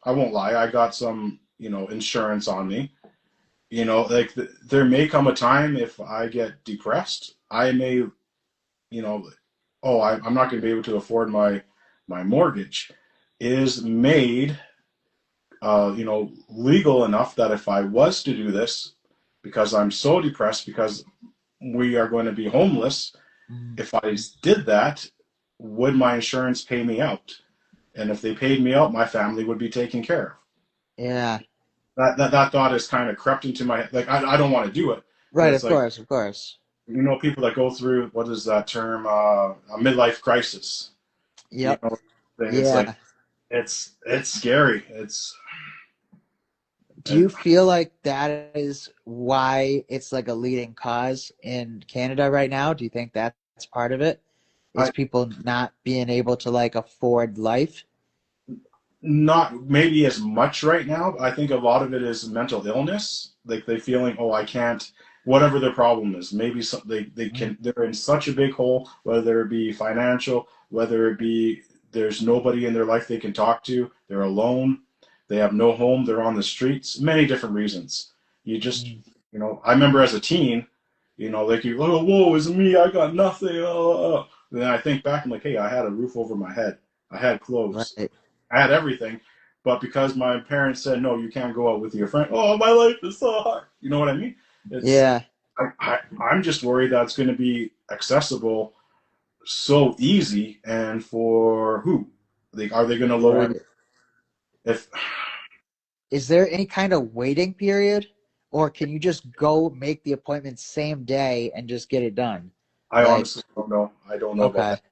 won't lie, I got some, insurance on me. Like there may come a time if I get depressed, I may, I'm not going to be able to afford my mortgage. Is made legal enough that if I was to do this, because I'm so depressed, because we are going to be homeless, Mm. if I did that, would my insurance pay me out? And if they paid me out, my family would be taken care of. Yeah. That thought has kind of crept into my head. Like, I don't want to do it, but Right, it's of like, course, of course. people that go through, what is that term? A midlife crisis. You Yep. know, it's like, Yeah. it's scary. Do you feel like that is why it's like a leading cause in Canada right now? Do you think that's part of it? Is I people not being able to like afford life? Not maybe as much right now. I think a lot of it is mental illness. Like they feeling, oh, I can't, whatever their problem is. Maybe Mm. they're in such a big hole, whether it be financial, whether it be there's nobody in their life they can talk to, they're alone, they have no home, they're on the streets, many different reasons. You just, Mm. I remember as a teen, like you, oh, whoa, it's me, I got nothing. And then I think back, I'm like, hey, I had a roof over my head, I had clothes, Right. I had everything, But because my parents said no, you can't go out with your friend. Oh, my life is so hard. You know what I mean? It's Yeah. I'm just worried that it's going to be accessible so easy, and for who? Like, are they going to lower Right. if Is there any kind of waiting period, or can you just go make the appointment same day and just get it done? I Like, honestly don't know. I don't know about okay, that.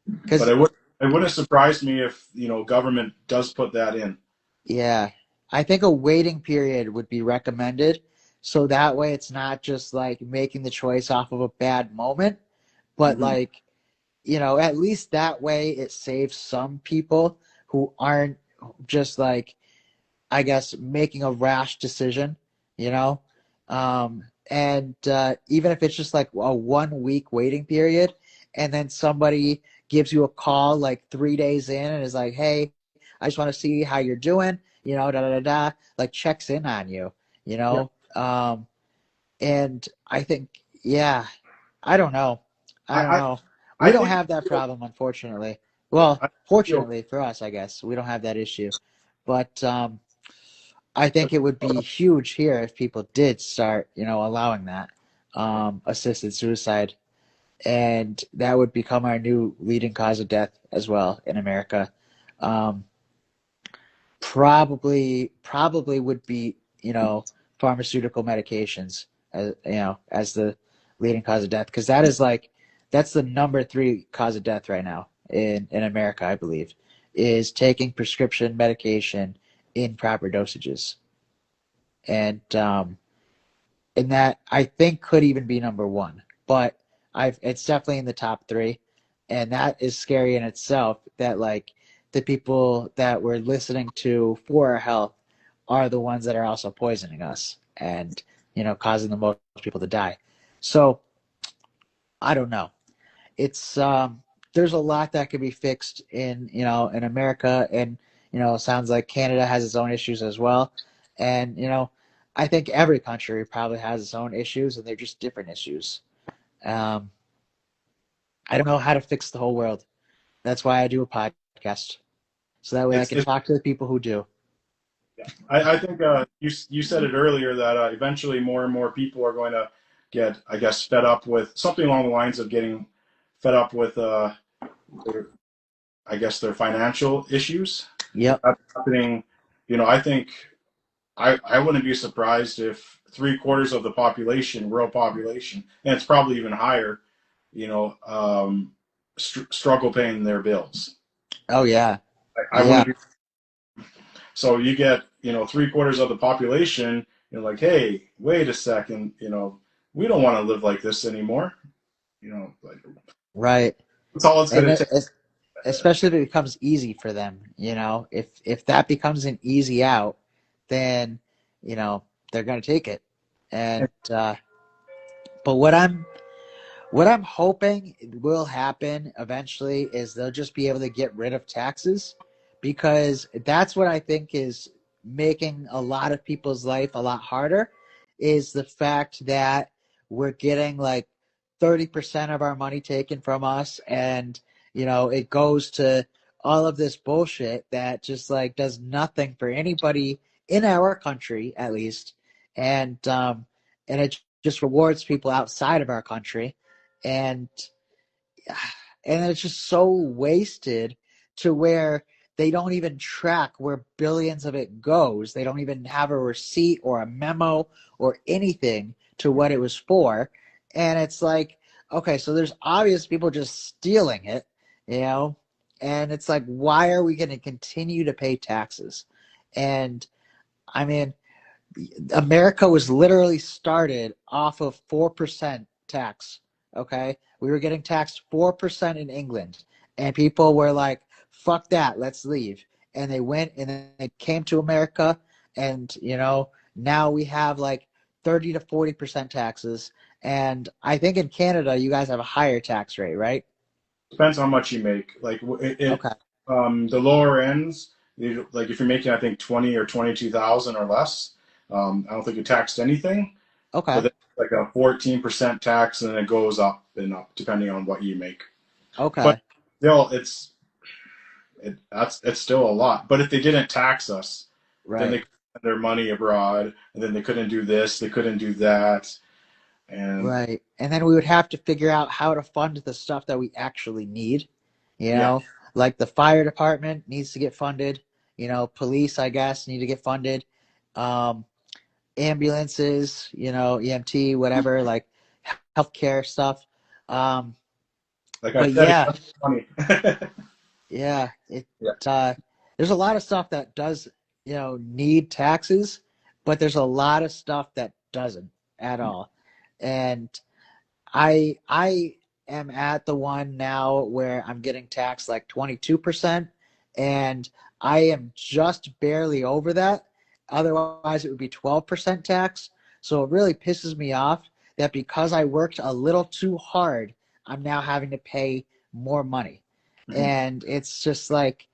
But because it wouldn't surprise me if, government does put that in. yeah, I think a waiting period would be recommended, so that way it's not just like making the choice off of a bad moment, but Hmm. like, at least that way it saves some people who aren't just like, I guess, making a rash decision, you know? And even if it's just like a 1 week waiting period, and then somebody gives you a call like 3 days in and is like, hey, I just want to see how you're doing, da da da da, like checks in on you, you Yeah. know? And I think, yeah, I don't know. I don't I, I, know. We I don't think have that problem, unfortunately. Well, I feel fortunately for us, I guess, we don't have that issue. But I think it would be huge here if people did start, allowing that assisted suicide, and that would become our new leading cause of death as well in America. Um, probably would be, pharmaceutical medications as as the leading cause of death, because that's the number three cause of death right now in America, I believe, is taking prescription medication in proper dosages. And that I think could even be number one. But it's definitely in the top three, and that is scary in itself. That like the people that we're listening to for our health are the ones that are also poisoning us and causing the most people to die. So I don't know. It's there's a lot that could be fixed in America, and it sounds like Canada has its own issues as well, and I think every country probably has its own issues, and they're just different issues. um, I don't know how to fix the whole world. That's why I do a podcast, so that way I can it's talk to the people who do. yeah. I think you said it earlier that eventually more and more people are going to get, I guess, fed up with something along the lines of getting fed up with their, I guess, their financial issues. If Yep. that's happening, I think I wouldn't be surprised if three-quarters of the population, world population, and it's probably even higher, struggle paying their bills. Oh yeah. I Yeah. wouldn't be. So you get, three-quarters of the population, like, hey, wait a second, we don't want to live like this anymore. Like, Right. that's all it's going And to take. especially if it becomes easy for them, if that becomes an easy out, then they're going to take it. And but what I'm hoping will happen eventually is they'll just be able to get rid of taxes, because that's what I think is making a lot of people's life a lot harder, is the fact that we're getting like 30% of our money taken from us, and it goes to all of this bullshit that just like does nothing for anybody in our country, at least. And it just rewards people outside of our country, and it's just so wasted, to where they don't even track where billions of it goes. They don't even have a receipt or a memo or anything to what it was for. And it's like, okay, so there's obvious people just stealing it, you know? And it's like, why are we going to continue to pay taxes? And I mean, America was literally started off of 4% tax. Okay. We were getting taxed 4% in England. And people were like, fuck that, let's leave. And they went and then they came to America. And, now we have like 30 to 40% taxes. And I think in Canada, you guys have a higher tax rate, right? Depends how much you make. Like Okay. the lower ends, like if you're making, I think 20 or 22,000 or less, I don't think you taxed anything. But Okay. then like a 14% tax, and then it goes up and up depending on what you make. But Okay. still, it's still a lot. But if they didn't tax us, then they Right. could send their money abroad, and then they couldn't do this, they couldn't do that, and Right. And then we would have to figure out how to fund the stuff that we actually need. You yeah, know, like the fire department needs to get funded. You know, police, I guess, need to get funded. Um, Ambulances, you know, EMT, whatever, like healthcare stuff. Um, like I but said, it yeah, costs money. yeah, it Yeah. there's a lot of stuff that does, you know, need taxes, but there's a lot of stuff that doesn't at all. And I am at the one now where I'm getting taxed like 22%, and I am just barely over that. Otherwise, it would be 12% tax. So it really pisses me off that because I worked a little too hard, I'm now having to pay more money. Mhm. And it's just like,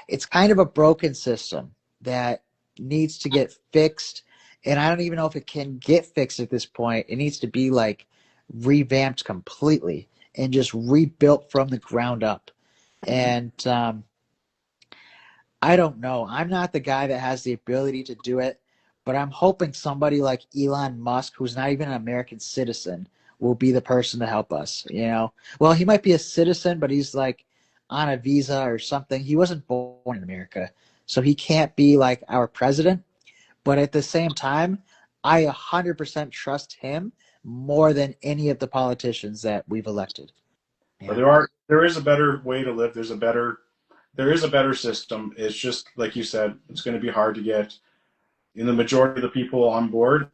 it's kind of a broken system that needs to get fixed. And I don't even know if it can get fixed at this point. It needs to be like revamped completely and just rebuilt from the ground up. And I don't know. I'm not the guy that has the ability to do it, but I'm hoping somebody like Elon Musk, who's not even an American citizen, will be the person to help us. You know, well, he might be a citizen, but he's like on a visa or something. He wasn't born in America, so he can't be like our president. But at the same time, I 100% trust him more than any of the politicians that we've elected. But Yeah. there is a better way to live. There is a better system. It's just like you said, it's going to be hard to get in the majority of the people on board.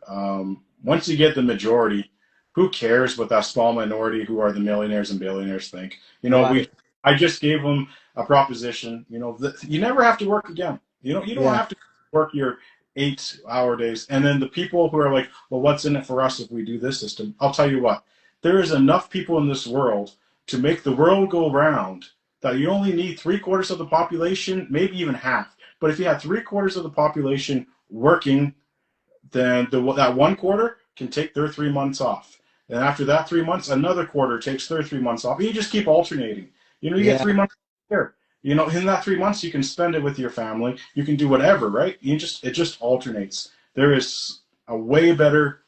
Once you get the majority, who cares what that small minority who are the millionaires and billionaires think? Right. I just gave them a proposition. You never have to work again. You don't Yeah. have to work your 8-hour days. And then the people who are like, well, what's in it for us if we do this system? I'll tell you what, there is enough people in this world to make the world go round that you only need 3/4 of the population, maybe even half. But if you had 3/4 of the population working, then that one quarter can take their 3 months off. And after that 3 months, another quarter takes their 3 months off. And you just keep alternating. You get Yeah. 3 months here. In that 3 months, you can spend it with your family. You can do whatever, right? It just alternates. There is a way better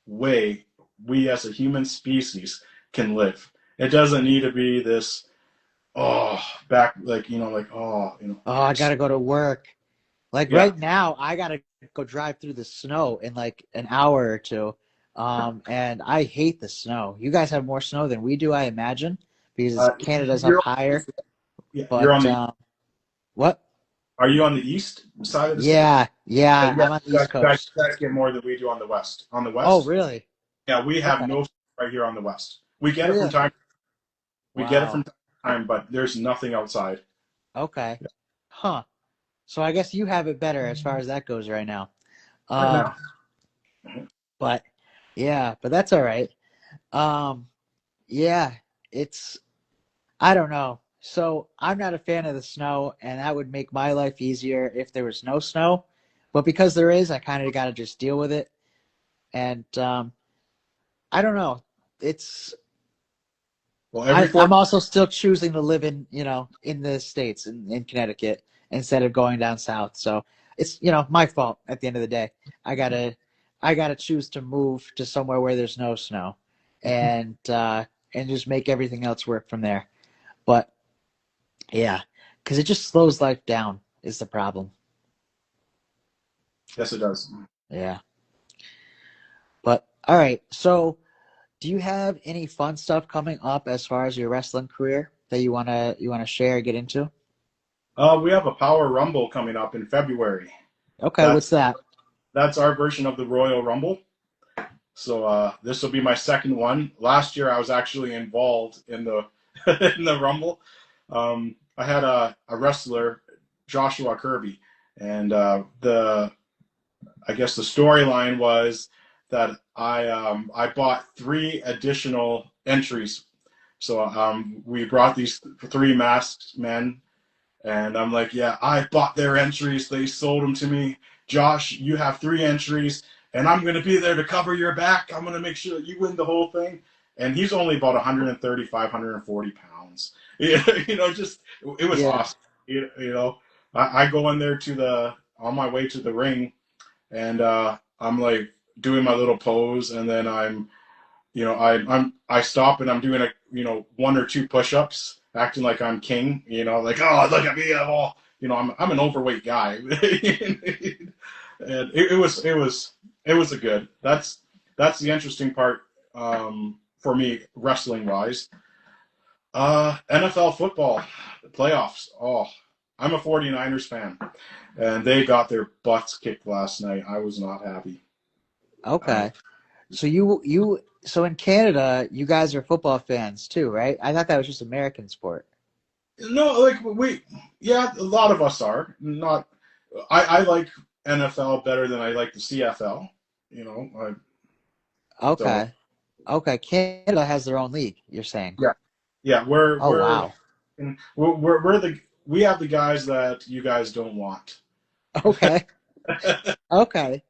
way we as a human species can live. It doesn't need to be this, oh, back, Oh, I gotta go to work. Like yeah. right now, I gotta go drive through the snow in like an hour or two. And I hate the snow. You guys have more snow than we do, I imagine, because Uh, Canada's up you're, higher. you're But on the what? Are you on the east side of the state? Yeah, yeah, Yeah, I'm on the East Coast. you guys get more than we do on the west. On the Oh, west, really? yeah, we have Okay. no right here on the west. We get it from Really? time. We get it Wow. from time to time, but there's nothing outside. Okay. Huh. So I guess you have it better as far as that goes right now. Right Um, now. but yeah, but that's all right. Um, yeah, it's I don't know. So I'm not a fan of the snow, and that would make my life easier if there was no snow. But because there is, I kind of got to just deal with it. And I don't know. It's Well, every four. I'm also still choosing to live in in the States in Connecticut instead of going down south. So it's my fault at the end of the day. I gotta choose to move to somewhere where there's no snow, and just make everything else work from there. But yeah, because it just slows life down is the problem. Yes, it does. Yeah. But all right, so do you have any fun stuff coming up as far as your wrestling career that you wanna share or get into? We have a Power Rumble coming up in February. Okay, what's That's that? that's our version of the Royal Rumble. So this will be my second one. Last year, I was actually involved in the in the Rumble. I had a wrestler, Joshua Kirby, and the I guess the storyline was that I bought 3 additional entries. So we brought these 3 masked men, and I'm like, yeah, I bought their entries. They sold them to me. Josh, you have 3 entries, and I'm going to be there to cover your back. I'm going to make sure that you win the whole thing. And he's only about 135, 140 pounds. Yeah, just it was Yeah. awesome. I go in there on my way to the ring, and I'm like doing my little pose, and then I stop and I'm doing one or two push-ups, acting like I'm king. Like, oh, look at me, I'm an overweight guy, and it was a good. That's the interesting part for me, wrestling wise. NFL football, the playoffs. Oh, I'm a 49ers fan, and they got their butts kicked last night. I was not happy. Okay. So so in Canada, you guys are football fans too, right? I thought that was just American sport. No, like yeah, a lot of us are not. I like NFL better than I like the CFL. So Okay. Okay. Canada has their own league, you're saying. yeah, yeah, we're Oh, we're wow. we have the guys that you guys don't want. Okay. Okay.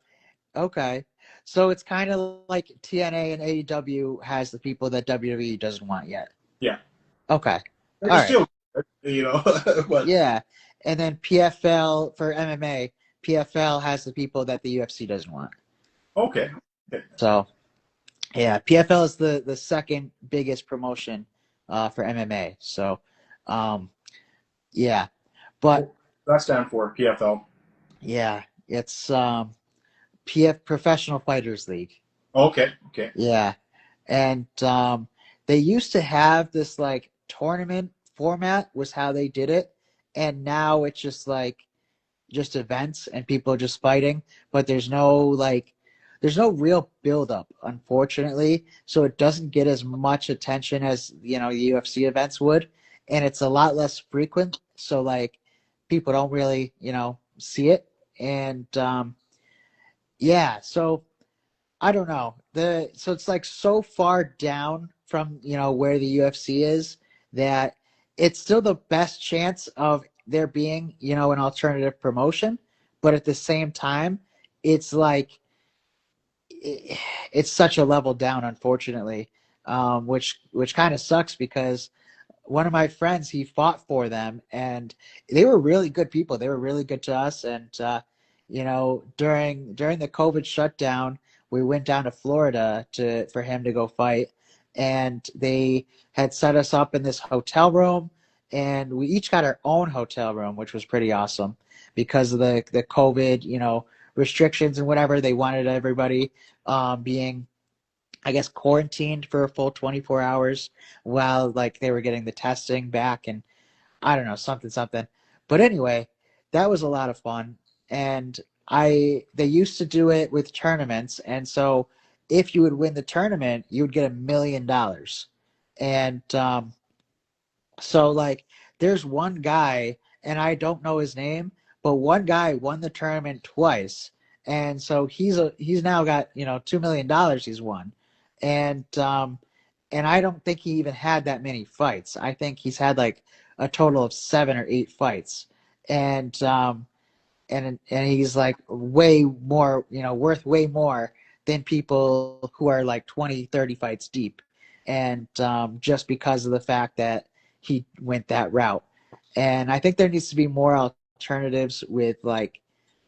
Okay. So it's kind of like TNA and AEW has the people that WWE doesn't want yet. Yeah, Okay. they're All right. still good. But Yeah. And then PFL for MMA, PFL has the people that the UFC doesn't want. okay, okay. So, yeah, PFL is the second biggest promotion for MMA. So, um, yeah. But That stand for PFL. yeah, it's PF Professional Fighters League. Okay, okay. Yeah. And they used to have this like tournament format was how they did it. And now it's just like just events and people just fighting, but there's no real build up, unfortunately. So it doesn't get as much attention as, the UFC events would. And it's a lot less frequent. So like people don't really, see it. And yeah, so I don't know. So it's like so far down from, where the UFC is that it's still the best chance of there being, an alternative promotion, but at the same time, it's like it's such a level down, unfortunately, which kind of sucks because one of my friends, he fought for them, and they were really good people. They were really good to us, and during the COVID shutdown, we went down to Florida for him to go fight, and they had set us up in this hotel room, and we each got our own hotel room, which was pretty awesome because of the COVID, restrictions and whatever. They wanted everybody being, I guess, quarantined for a full 24 hours while like they were getting the testing back, and I don't know, something. But anyway, that was a lot of fun. And they used to do it with tournaments. And so if you would win the tournament, you would get $1 million. And so like there's one guy, and I don't know his name, but one guy won the tournament twice. And so he's now got, $2 million he's won. And I don't think he even had that many fights. I think he's had like a total of 7 or 8 fights. And he's like way more, worth way more than people who are like 20, 30 fights deep. And just because of the fact that he went that route. And I think there needs to be more alternatives with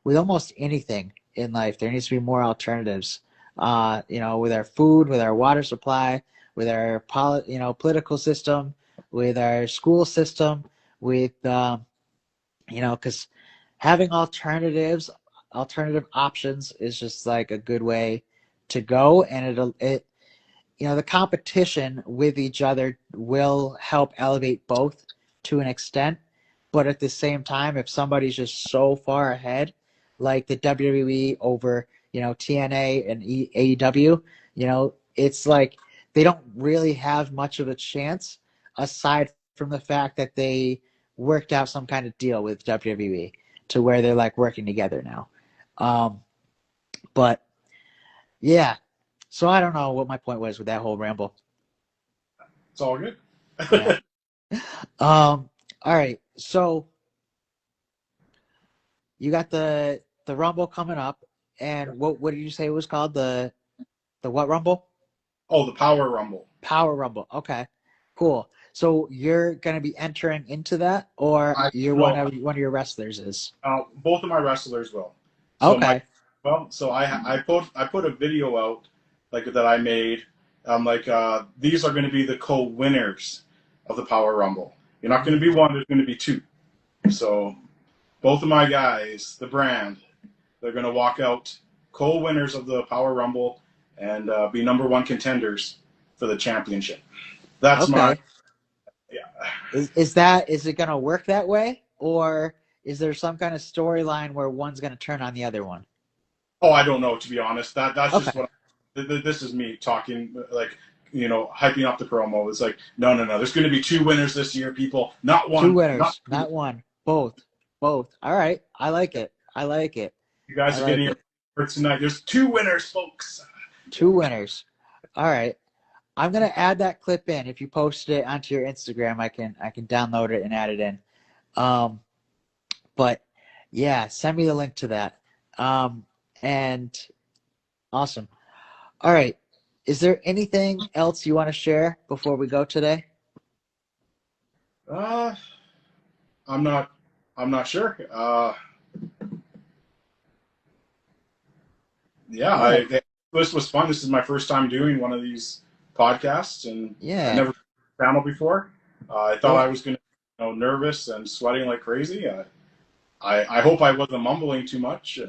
almost anything in life. There needs to be more alternatives. With our food, with our water supply, with our political system, with our school system, with because having alternative options is just like a good way to go, and the competition with each other will help elevate both to an extent. But at the same time, if somebody's just so far ahead, like the WWE over, TNA and AEW, it's like they don't really have much of a chance aside from the fact that they worked out some kind of deal with WWE to where they're like working together now. But yeah, so I don't know what my point was with that whole ramble. It's all good. Yeah. All right. So you got the Rumble coming up, and what did you say it was called? The what Rumble? Oh, the Power Rumble. Power Rumble. Okay. Cool. So you're going to be entering into that, or you're one of your wrestlers is? Both of my wrestlers will. So Okay. I put a video out like that I made. These are going to be the co-winners of the Power Rumble. You're not going to be one. There's going to be two. So both of my guys, the brand, they're going to walk out co-winners of the Power Rumble and be number one contenders for the championship. That's okay. Yeah. Is it going to work that way, or is there some kind of storyline where one's going to turn on the other one? Oh, I don't know, to be honest. That's okay. just what. This is me talking, like, hyping up the promo. It's like, no. There's going to be two winners this year, people. Not one. Two winners, not one. Both. All right. I like it. You guys are getting it for tonight. There's two winners, folks. Two winners. All right. I'm gonna add that clip in. If you post it onto your Instagram, I can download it and add it in. But yeah, send me the link to that. And awesome. All right. Is there anything else you want to share before we go today? I'm not sure. This was fun. This is my first time doing one of these podcasts, and I never done a panel before. I thought I was going to be nervous and sweating like crazy. I hope I wasn't mumbling too much.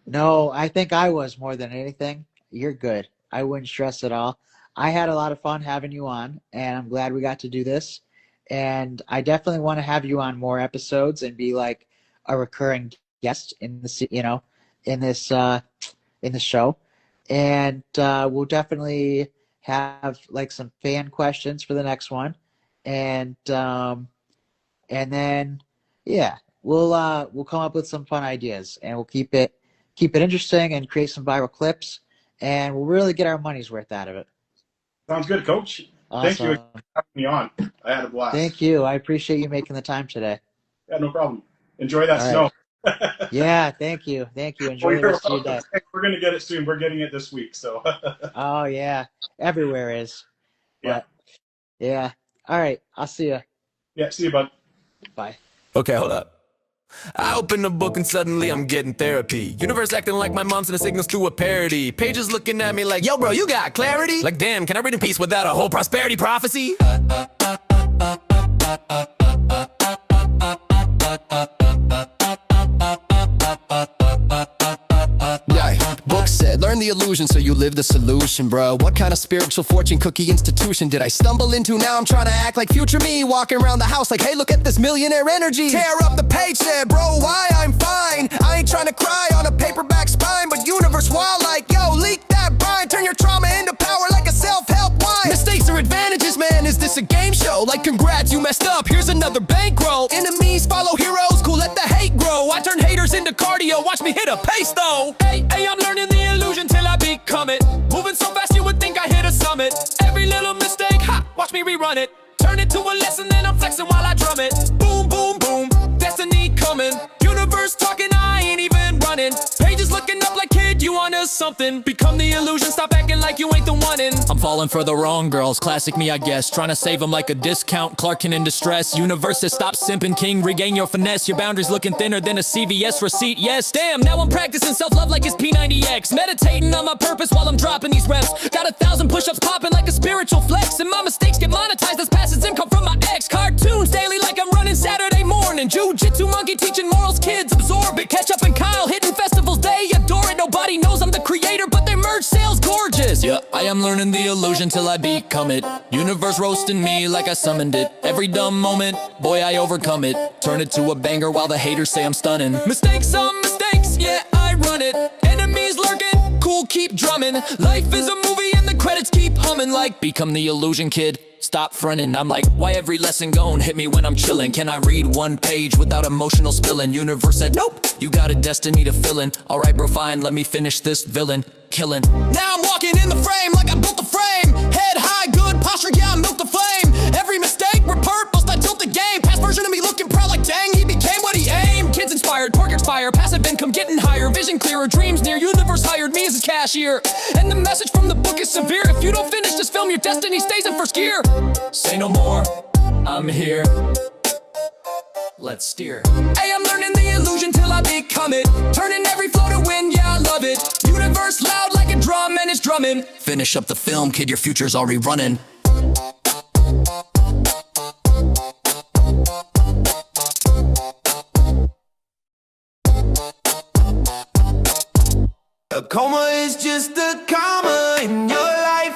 No, I think I was more than anything. You're good. I wouldn't stress at all. I had a lot of fun having you on, and I'm glad we got to do this. And I definitely want to have you on more episodes and be like a recurring guest in the in the show. And we'll definitely have like some fan questions for the next one, and then we'll come up with some fun ideas, and we'll keep it interesting and create some viral clips, and we'll really get our money's worth out of it. Sounds good, Coach. Awesome. Thank you for having me on. I had a blast. Thank you. I appreciate you making the time today. Yeah, no problem. Enjoy that snow. Yeah, thank you. Enjoy the rest of your day. We're going to get it soon. We're getting it this week. So. Oh, yeah. Everywhere is. But, yeah. All right. I'll see you. Yeah, see you, bud. Bye. Okay, hold up. I open the book and suddenly I'm getting therapy. Universe acting like my mom's sending signals through a parody. Pages looking at me like, yo, bro, you got clarity? Like, damn, can I read in peace without a whole prosperity prophecy? Book said, learn the illusion so you live the solution, bro. What kind of spiritual fortune cookie institution did I stumble into? Now I'm trying to act like future me, walking around the house like, hey, look at this millionaire energy. Tear up the page, said, bro, why? I'm fine. I ain't trying to cry on a paperback spine, but universe wild like, yo, leak that brine. Turn your trauma into power like a self-help wine. Mistakes are advantages, man. Is this a game show? Like, congrats, you messed up. Here's another bankroll. Enemies follow heroes. Cool, let the hate grow. I turn haters into cardio. Watch me hit a pace, though. Hey, I'm learning the illusion till I become it. Moving so fast you would think I hit a summit. Every little mistake, watch me rerun it. Turn it to a lesson, then I'm flexing while I drum it. Boom, boom, boom, destiny coming. Universe talking, I ain't even running. Pages looking up like, kid, you onto something. Become the illusion, stop acting like you ain't the one in. I'm falling for the wrong girls, classic me I guess. Trying to save them like a discount, Clarkin in distress. Universe says stop simping, king, regain your finesse. Your boundaries looking thinner than a CVS receipt, yes. Damn, now I'm practicing self-love like it's P90X. Meditating on my purpose while I'm dropping these reps. Got 1,000 push-ups popping like a spiritual flex. And my mistakes get monetized as passive income from my ex. Cartoons daily like I'm running Saturday morning. Jiu-jitsu monkey teaching morals, kids absorb it. Catch up and Kyle hitting festivals, they adore it. Nobody knows I'm the creator, but their merch sales gorgeous. Yeah, I am learning the illusion till I become it. Universe roasting me like I summoned it. Every dumb moment, boy, I overcome it. Turn it to a banger while the haters say I'm stunning. Mistakes on mistakes, yeah, I run it. Enemies lurking, cool, keep drumming. Life is a movie and the credits keep humming like, become the illusion, kid. Stop fronting. I'm like, why every lesson gon' hit me when I'm chilling? Can I read one page without emotional spilling? Universe said, nope, you got a destiny to fill in. Alright bro, fine, let me finish this villain killing. Now I'm walking in the frame like I built the frame. Head high, good posture, yeah, I milked the flame. Every mistake, repurposed, I tilt the game. Past version of me looking proud like dang, he became what he aimed. Kids inspired, pork expired, passive income getting higher. Vision vision clearer. Dreams near, universe hired me as a cashier. And the message from the book is severe. If you don't finish this film, your destiny stays in first gear. Say no more, I'm here. Let's steer. Hey, I'm learning the illusion till I become it. Turning every flow to win, yeah, I love it. Universe loud like a drum and it's drumming. Finish up the film, kid, your future's already running. A coma is just a comma in your life.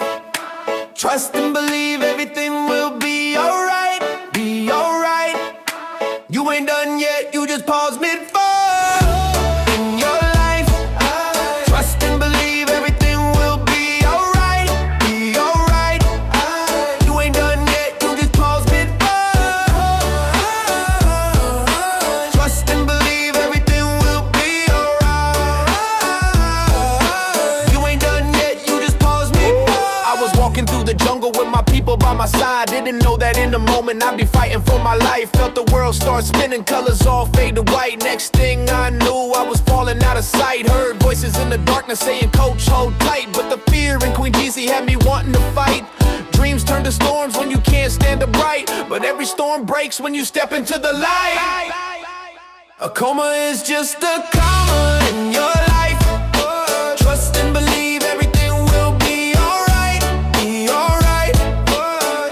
Trust and believe everything will be alright, be alright. You ain't done yet, you just pause mid-fall in your life. Trust and believe everything will be alright, be alright. You ain't done yet, you just pause mid-fall. Trust and believe everything will be alright. You ain't done yet, you just pause mid-fall. I was walking through the jungle with my people by my side. Didn't know that in the moment I'd be fighting for my life. Felt the world start spinning, colors all fade to white. Next thing I knew, I was falling out of sight. Heard voices in the darkness saying, coach, hold tight. But the fear in Queen Jeezy had me wanting to fight. Dreams turn to storms when you can't stand the bright. But every storm breaks when you step into the light. A coma is just a comma in your life. Trust and believe everything will be alright, be alright.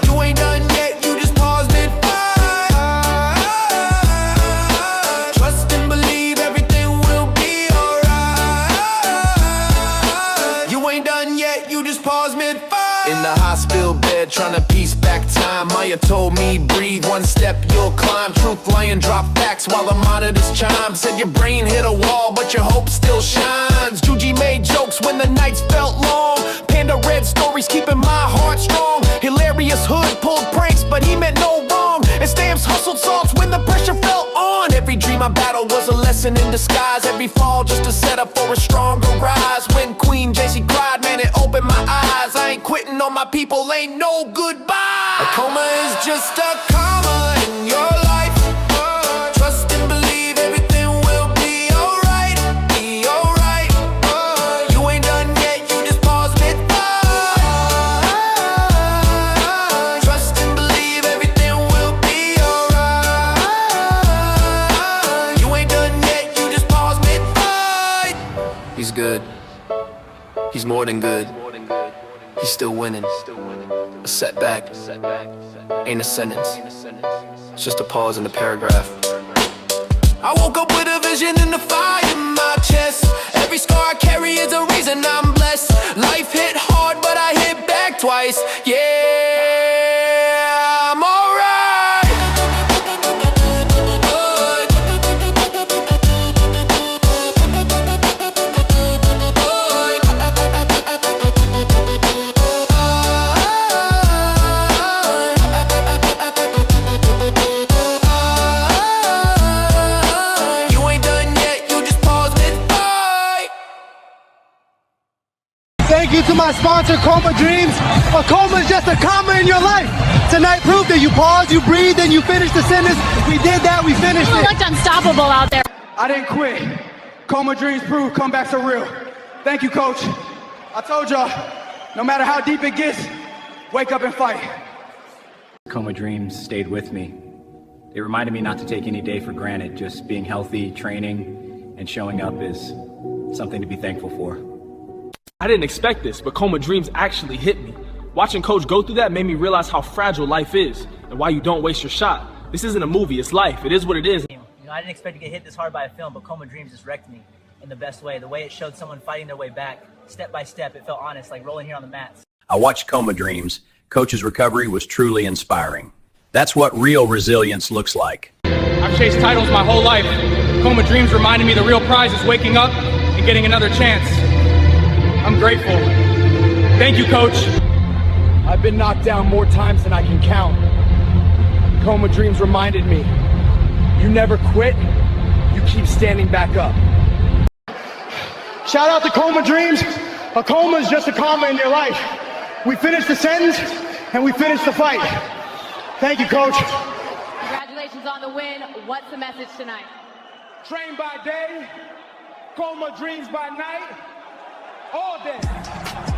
You ain't done yet, you just pause mid-fight. Trust and believe everything will be alright. You ain't done yet, you just pause mid-fight. In the hospital bed, trying to piece back time. Maya told me, breathe, one step you'll climb. Truth lying, drop facts while the monitors chime. Said your brain hit a wall, but your hope still shines. Juji made jokes when the nights felt long. Panda read stories, keeping my heart strong. Hilarious hood pulled pranks, but he meant no wrong. And Stamps hustled salts when the pressure felt on. Every dream I battled was a lesson in disguise. Every fall just a setup for a stronger rise. When Queen JC cried, man, it opened my eyes. I ain't quitting on my people, ain't no goodbye. A coma is just a comma in your life. Trust and believe everything will be alright, be alright. You ain't done yet, you just pause mid-fight. Trust and believe everything will be alright. You ain't done yet, you just pause mid-fight. He's good. He's more than good. He's still winning. A setback ain't a sentence. It's just a pause in the paragraph. I woke up with a vision and a fire in my chest. Every scar I carry is a reason I'm blessed. Life hit hard, but I hit back twice. Yeah, I'm alright. Thank you to my sponsor, Coma Dreams. A coma is just a comma in your life. Tonight proved that you pause, you breathe, and you finish the sentence. We did that, we finished You it. looked unstoppable out there. I didn't quit. Coma Dreams prove comebacks are real. Thank you, coach. I told y'all, no matter how deep it gets, wake up and fight. Coma Dreams stayed with me. It reminded me not to take any day for granted. Just being healthy, training, and showing up is something to be thankful for. I didn't expect this, but Coma Dreams actually hit me. Watching Coach go through that made me realize how fragile life is and why you don't waste your shot. This isn't a movie, it's life. It is what it is. You know, I didn't expect to get hit this hard by a film, but Coma Dreams just wrecked me in the best way. The way it showed someone fighting their way back, step by step, it felt honest, like rolling here on the mats. I watched Coma Dreams. Coach's recovery was truly inspiring. That's what real resilience looks like. I've chased titles my whole life. Coma Dreams reminded me the real prize is waking up and getting another chance. I'm grateful. Thank you, Coach. I've been knocked down more times than I can count. Coma Dreams reminded me, you never quit, you keep standing back up. Shout out to Coma Dreams. A coma is just a comma in your life. We finished the sentence and we finished the fight. Thank you, Coach. Congratulations on the win. What's the message tonight? Train by day, Coma Dreams by night, all day.